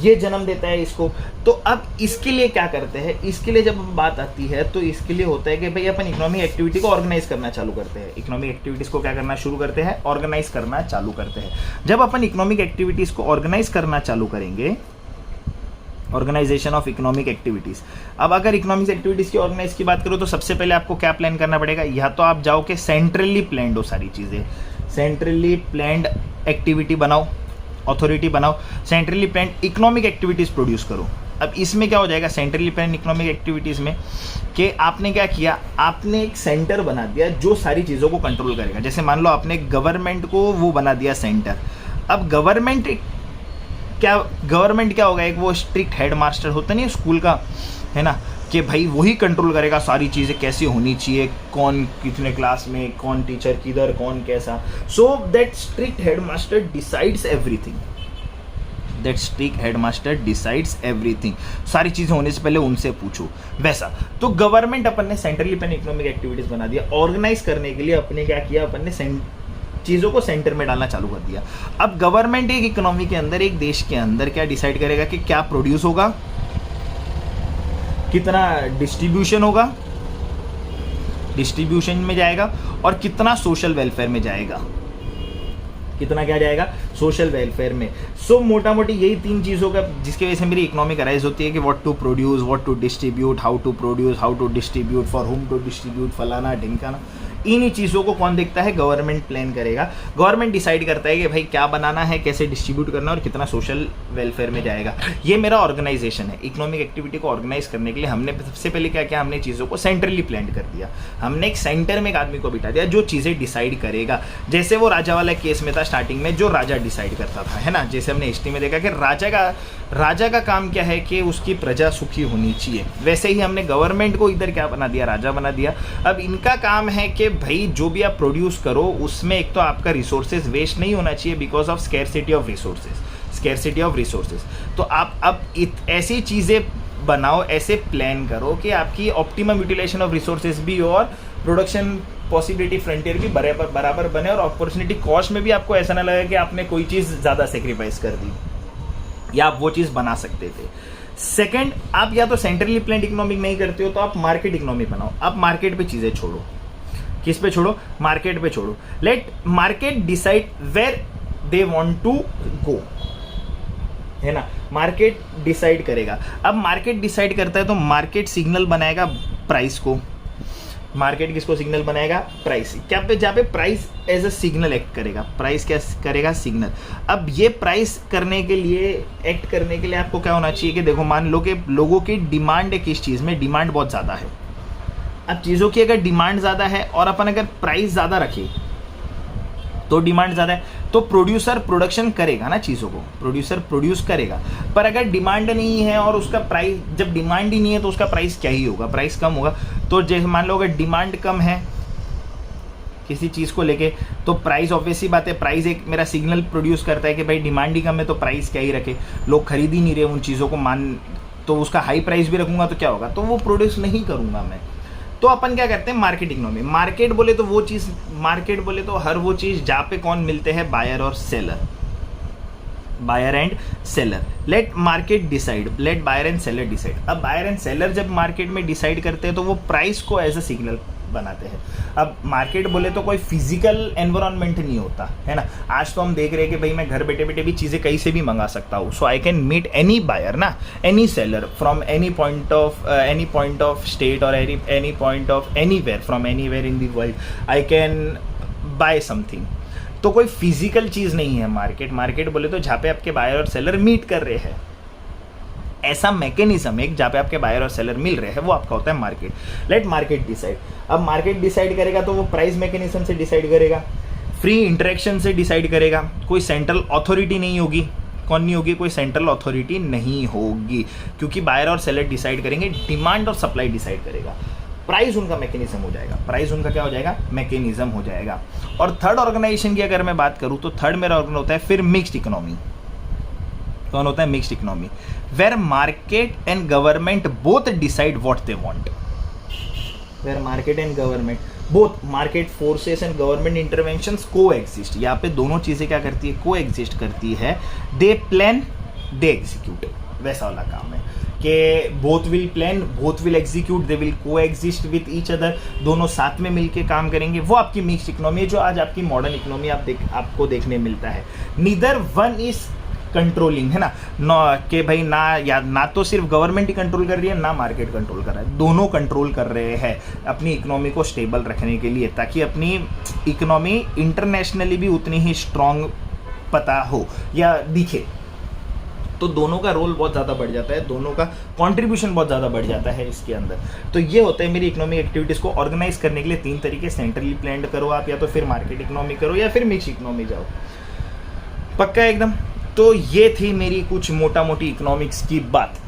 ये जन्म देता है इसको। तो अब इसके लिए क्या करते हैं, इसके लिए जब बात आती है तो इसके लिए होता है कि भाई अपन इकोनॉमिक एक्टिविटी को ऑर्गेनाइज करना चालू करते हैं। इकोनॉमिक एक्टिविटीज़ को क्या करना शुरू करते हैं, ऑर्गेनाइज करना चालू करते हैं। जब अपन इकोनॉमिक एक्टिविटीज़ को ऑर्गेनाइज करना चालू करेंगे, ऑर्गेनाइजेशन ऑफ इकोनॉमिक एक्टिविटीज़। अब अगर इकोनॉमिक एक्टिविटीज़ की ऑर्गेनाइज की बात करो तो सबसे पहले आपको क्या प्लान करना पड़ेगा, या तो आप जाओ कि सेंट्रली प्लान्ड हो सारी चीज़ें, सेंट्रली प्लान्ड एक्टिविटी बनाओ, अथॉरिटी बनाओ, centrally planned economic activities produce करो। अब इसमें क्या हो जाएगा सेंट्रली प्लान्ड इकोनॉमिक एक्टिविटीज़ में, कि आपने क्या किया, आपने एक सेंटर बना दिया जो सारी चीज़ों को कंट्रोल करेगा। जैसे मान लो आपने गवर्नमेंट को वो बना दिया सेंटर। अब गवर्नमेंट क्या होगा, एक वो स्ट्रिक्ट हेड मास्टर होता नहीं है स्कूल का, है ना, कि भाई वही कंट्रोल करेगा सारी चीज़ें कैसी होनी चाहिए, कौन कितने क्लास में, कौन टीचर किधर, कौन कैसा। So that strict head master decides everything, that strict head master decides everything, सारी चीज़ें होने से पहले उनसे पूछो, वैसा। तो गवर्नमेंट अपन ने सेंट्रली प्लान इकोनॉमिक एक्टिविटीज़ बना दिया, ऑर्गेनाइज करने के लिए अपने क्या किया, अपन ने चीज़ों को सेंटर में डालना चालू कर दिया। अब गवर्नमेंट एक इकोनॉमी के अंदर, एक देश के अंदर क्या डिसाइड करेगा कि क्या प्रोड्यूस होगा, कितना डिस्ट्रीब्यूशन होगा, डिस्ट्रीब्यूशन में जाएगा, और कितना सोशल वेलफेयर में जाएगा, कितना क्या जाएगा, सोशल वेलफेयर में। सो मोटा मोटी यही तीन चीज़ों का जिसकी वजह से मेरी इकोनॉमिक अराइज होती है कि what to produce, what to distribute, how to produce, how to distribute, for whom to distribute, फलाना ढिमकाना। इन्हीं चीज़ों को कौन देखता है, गवर्नमेंट प्लान करेगा। गवर्नमेंट डिसाइड करता है कि भाई क्या बनाना है, कैसे डिस्ट्रीब्यूट करना है और कितना सोशल वेलफेयर में जाएगा। ये मेरा ऑर्गेनाइजेशन है। इकोनॉमिक एक्टिविटी को ऑर्गेनाइज करने के लिए हमने सबसे पहले क्या किया, हमने चीज़ों को सेंट्रली प्लान कर दिया। हमने एक सेंटर में एक आदमी को बिठा दिया जो चीज़ें डिसाइड करेगा। जैसे वो राजा वाला केस में था स्टार्टिंग में, जो राजा डिसाइड करता था, है ना। जैसे हमने हिस्ट्री में देखा कि राजा का काम क्या है कि उसकी प्रजा सुखी होनी चाहिए, वैसे ही हमने गवर्नमेंट को इधर क्या बना दिया, राजा बना दिया। अब इनका काम है कि भाई जो भी आप प्रोड्यूस करो उसमें एक तो आपका रिसोर्सेज वेस्ट नहीं होना चाहिए because of scarcity of resources. तो आप अब ऐसी चीज़ें बनाओ, ऐसे प्लान करो कि आपकी ऑप्टिमम यूटिलाइजेशन ऑफ रिसोर्सेज भी हो और प्रोडक्शन पॉसिबिलिटी फ्रंटियर भी बराबर बने, और अपॉर्चुनिटी कॉस्ट में भी आपको ऐसा ना लगे कि आपने कोई चीज़ ज़्यादा सेक्रीफाइस कर दी या आप वो चीज़ बना सकते थे। सेकंड, आप या तो सेंट्रली प्लान्ड इकोनॉमिक नहीं करते हो तो आप मार्केट इकोनॉमी बनाओ। आप मार्केट पे चीज़ें छोड़ो, किस पे छोड़ो, मार्केट पे छोड़ो। Let market decide where they want to go, है ना। मार्केट डिसाइड करेगा। अब मार्केट डिसाइड करता है तो मार्केट सिग्नल बनाएगा प्राइस को। मार्केट किसको सिग्नल बनाएगा, प्राइस। क्या पे जहाँ पे price as a signal act करेगा, प्राइस क्या करेगा, सिग्नल। अब ये प्राइस करने के लिए, एक्ट करने के लिए आपको क्या होना चाहिए कि देखो मान लो कि लोगों की डिमांड है, किस चीज़ में डिमांड बहुत ज़्यादा है। अब चीज़ों की अगर डिमांड ज़्यादा है और अपन अगर प्राइस ज़्यादा रखें तो डिमांड ज़्यादा है तो प्रोड्यूसर प्रोडक्शन करेगा ना, चीज़ों को प्रोड्यूसर प्रोड्यूस करेगा। पर अगर डिमांड नहीं है और उसका प्राइस, जब डिमांड ही नहीं है तो उसका प्राइस क्या ही होगा, प्राइस कम होगा। तो जैसे मान लो अगर डिमांड कम है किसी चीज़ को लेके तो प्राइस, ऑब्वियस सी बात है, प्राइस एक मेरा सिग्नल प्रोड्यूस करता है कि भाई डिमांड ही कम है तो प्राइस क्या ही रखे, लोग खरीद ही नहीं रहे उन चीज़ों को, तो उसका हाई प्राइस भी रखूंगा तो क्या होगा, तो वो प्रोड्यूस नहीं करूंगा मैं। तो अपन क्या करते हैं, मार्केट इकोनॉमी। मार्केट बोले तो वो चीज़, मार्केट बोले तो हर वो चीज़ जहाँ पे कौन मिलते हैं, बायर और seller, buyer and seller. Let market decide, let buyer and seller decide. अब बायर एंड सेलर जब मार्केट में डिसाइड करते हैं तो वो प्राइस को एज अ सिग्नल बनाते हैं। अब मार्केट बोले तो कोई फिजिकल एनवायरनमेंट नहीं होता है ना। आज तो हम देख रहे हैं कि भाई मैं घर बैठे बैठे भी चीज़ें कहीं से भी मंगा सकता हूँ। So I can meet any buyer ना, any seller from any point of state और any point of anywhere, from anywhere in the world I can buy something. तो कोई फिजिकल चीज़ नहीं है मार्केट। मार्केट बोले तो जहाँ पे आपके बायर और सेलर मीट कर रहे हैं, ऐसा मैकेनिज्म एक जहाँ पे आपके बायर और सेलर मिल रहे हैं, वो आपका होता है मार्केट। Let market decide. अब मार्केट डिसाइड करेगा तो वो प्राइस मैकेनिज्म से डिसाइड करेगा, फ्री इंटरेक्शन से डिसाइड करेगा। कोई सेंट्रल अथॉरिटी नहीं होगी। कौन नहीं होगी, कोई सेंट्रल अथॉरिटी नहीं होगी, क्योंकि बायर और सेलर डिसाइड करेंगे, डिमांड और सप्लाई डिसाइड करेगा। प्राइस उनका मैकेनिज्म हो जाएगा, प्राइस उनका क्या हो जाएगा, मैकेनिज्म हो जाएगा। और थर्ड ऑर्गेनाइजेशन की अगर मैं बात करूं तो थर्ड मेरा ऑर्गन होता है फिर मिक्स्ड इकोनॉमी। कौन होता है, mixed economy, where market and government both decide what they want. Where market and government both, market forces and government interventions coexist. यहाँ पे दोनों चीजें क्या करती है, को एग्जिस्ट करती है। दे प्लान दे एग्जीक्यूट, वैसा वाला काम है कि both will plan, both will execute, they will को एग्जिस्ट विद ईच अदर। दोनों साथ में मिलके काम करेंगे, वो आपकी मिक्स्ड इकोनॉमी है, जो आज आपकी मॉडर्न इकोनॉमी आपको देखने मिलता है। नीदर वन इज कंट्रोलिंग, है ना, कि भाई ना तो सिर्फ गवर्नमेंट ही कंट्रोल कर रही है, ना मार्केट कंट्रोल कर रहा है, दोनों कंट्रोल कर रहे हैं अपनी इकोनॉमी को स्टेबल रखने के लिए, ताकि अपनी इकोनॉमी इंटरनेशनली भी उतनी ही स्ट्रांग पता हो या दिखे। तो दोनों का रोल बहुत ज़्यादा बढ़ जाता है, दोनों का कंट्रीब्यूशन बहुत ज़्यादा बढ़ जाता है इसके अंदर। तो ये होता है मेरी इकोनॉमिक एक्टिविटीज़ को ऑर्गेनाइज करने के लिए तीन तरीके। सेंट्रली प्लान्ड करो आप, या तो फिर मार्केट इकोनॉमी करो, या फिर मिक्स इकोनॉमी जाओ। पक्का एकदम। तो ये थी मेरी कुछ मोटा मोटी इकोनॉमिक्स की बात।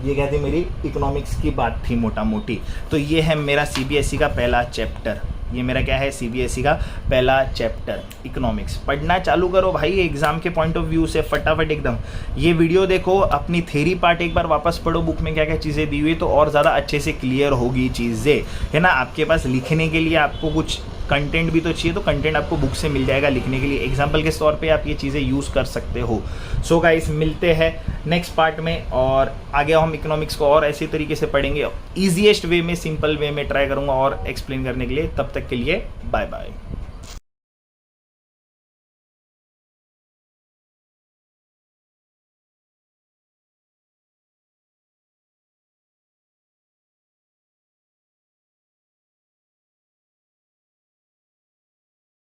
ये क्या थी, मेरी इकोनॉमिक्स की बात थी मोटा मोटी। तो ये है मेरा सीबीएसई का पहला चैप्टर। ये मेरा क्या है, सीबीएसई का पहला चैप्टर इकोनॉमिक्स। पढ़ना चालू करो भाई एग्जाम के पॉइंट ऑफ व्यू से फटाफट एकदम। ये वीडियो देखो, अपनी थ्योरी पार्ट एक बार वापस पढ़ो, बुक में क्या क्या चीज़ें दी हुई, तो और ज़्यादा अच्छे से क्लियर होगी चीज़ें, है ना। आपके पास लिखने के लिए आपको कुछ कंटेंट भी तो चाहिए, तो कंटेंट आपको बुक से मिल जाएगा लिखने के लिए। एग्जाम्पल के तौर पे आप ये चीज़ें यूज़ कर सकते हो। सो गाइस, मिलते हैं नेक्स्ट पार्ट में, और आगे हम इकोनॉमिक्स को और ऐसे तरीके से पढ़ेंगे, ईजीएस्ट वे में, सिंपल वे में ट्राई करूँगा और एक्सप्लेन करने के लिए। तब तक के लिए बाय बाय।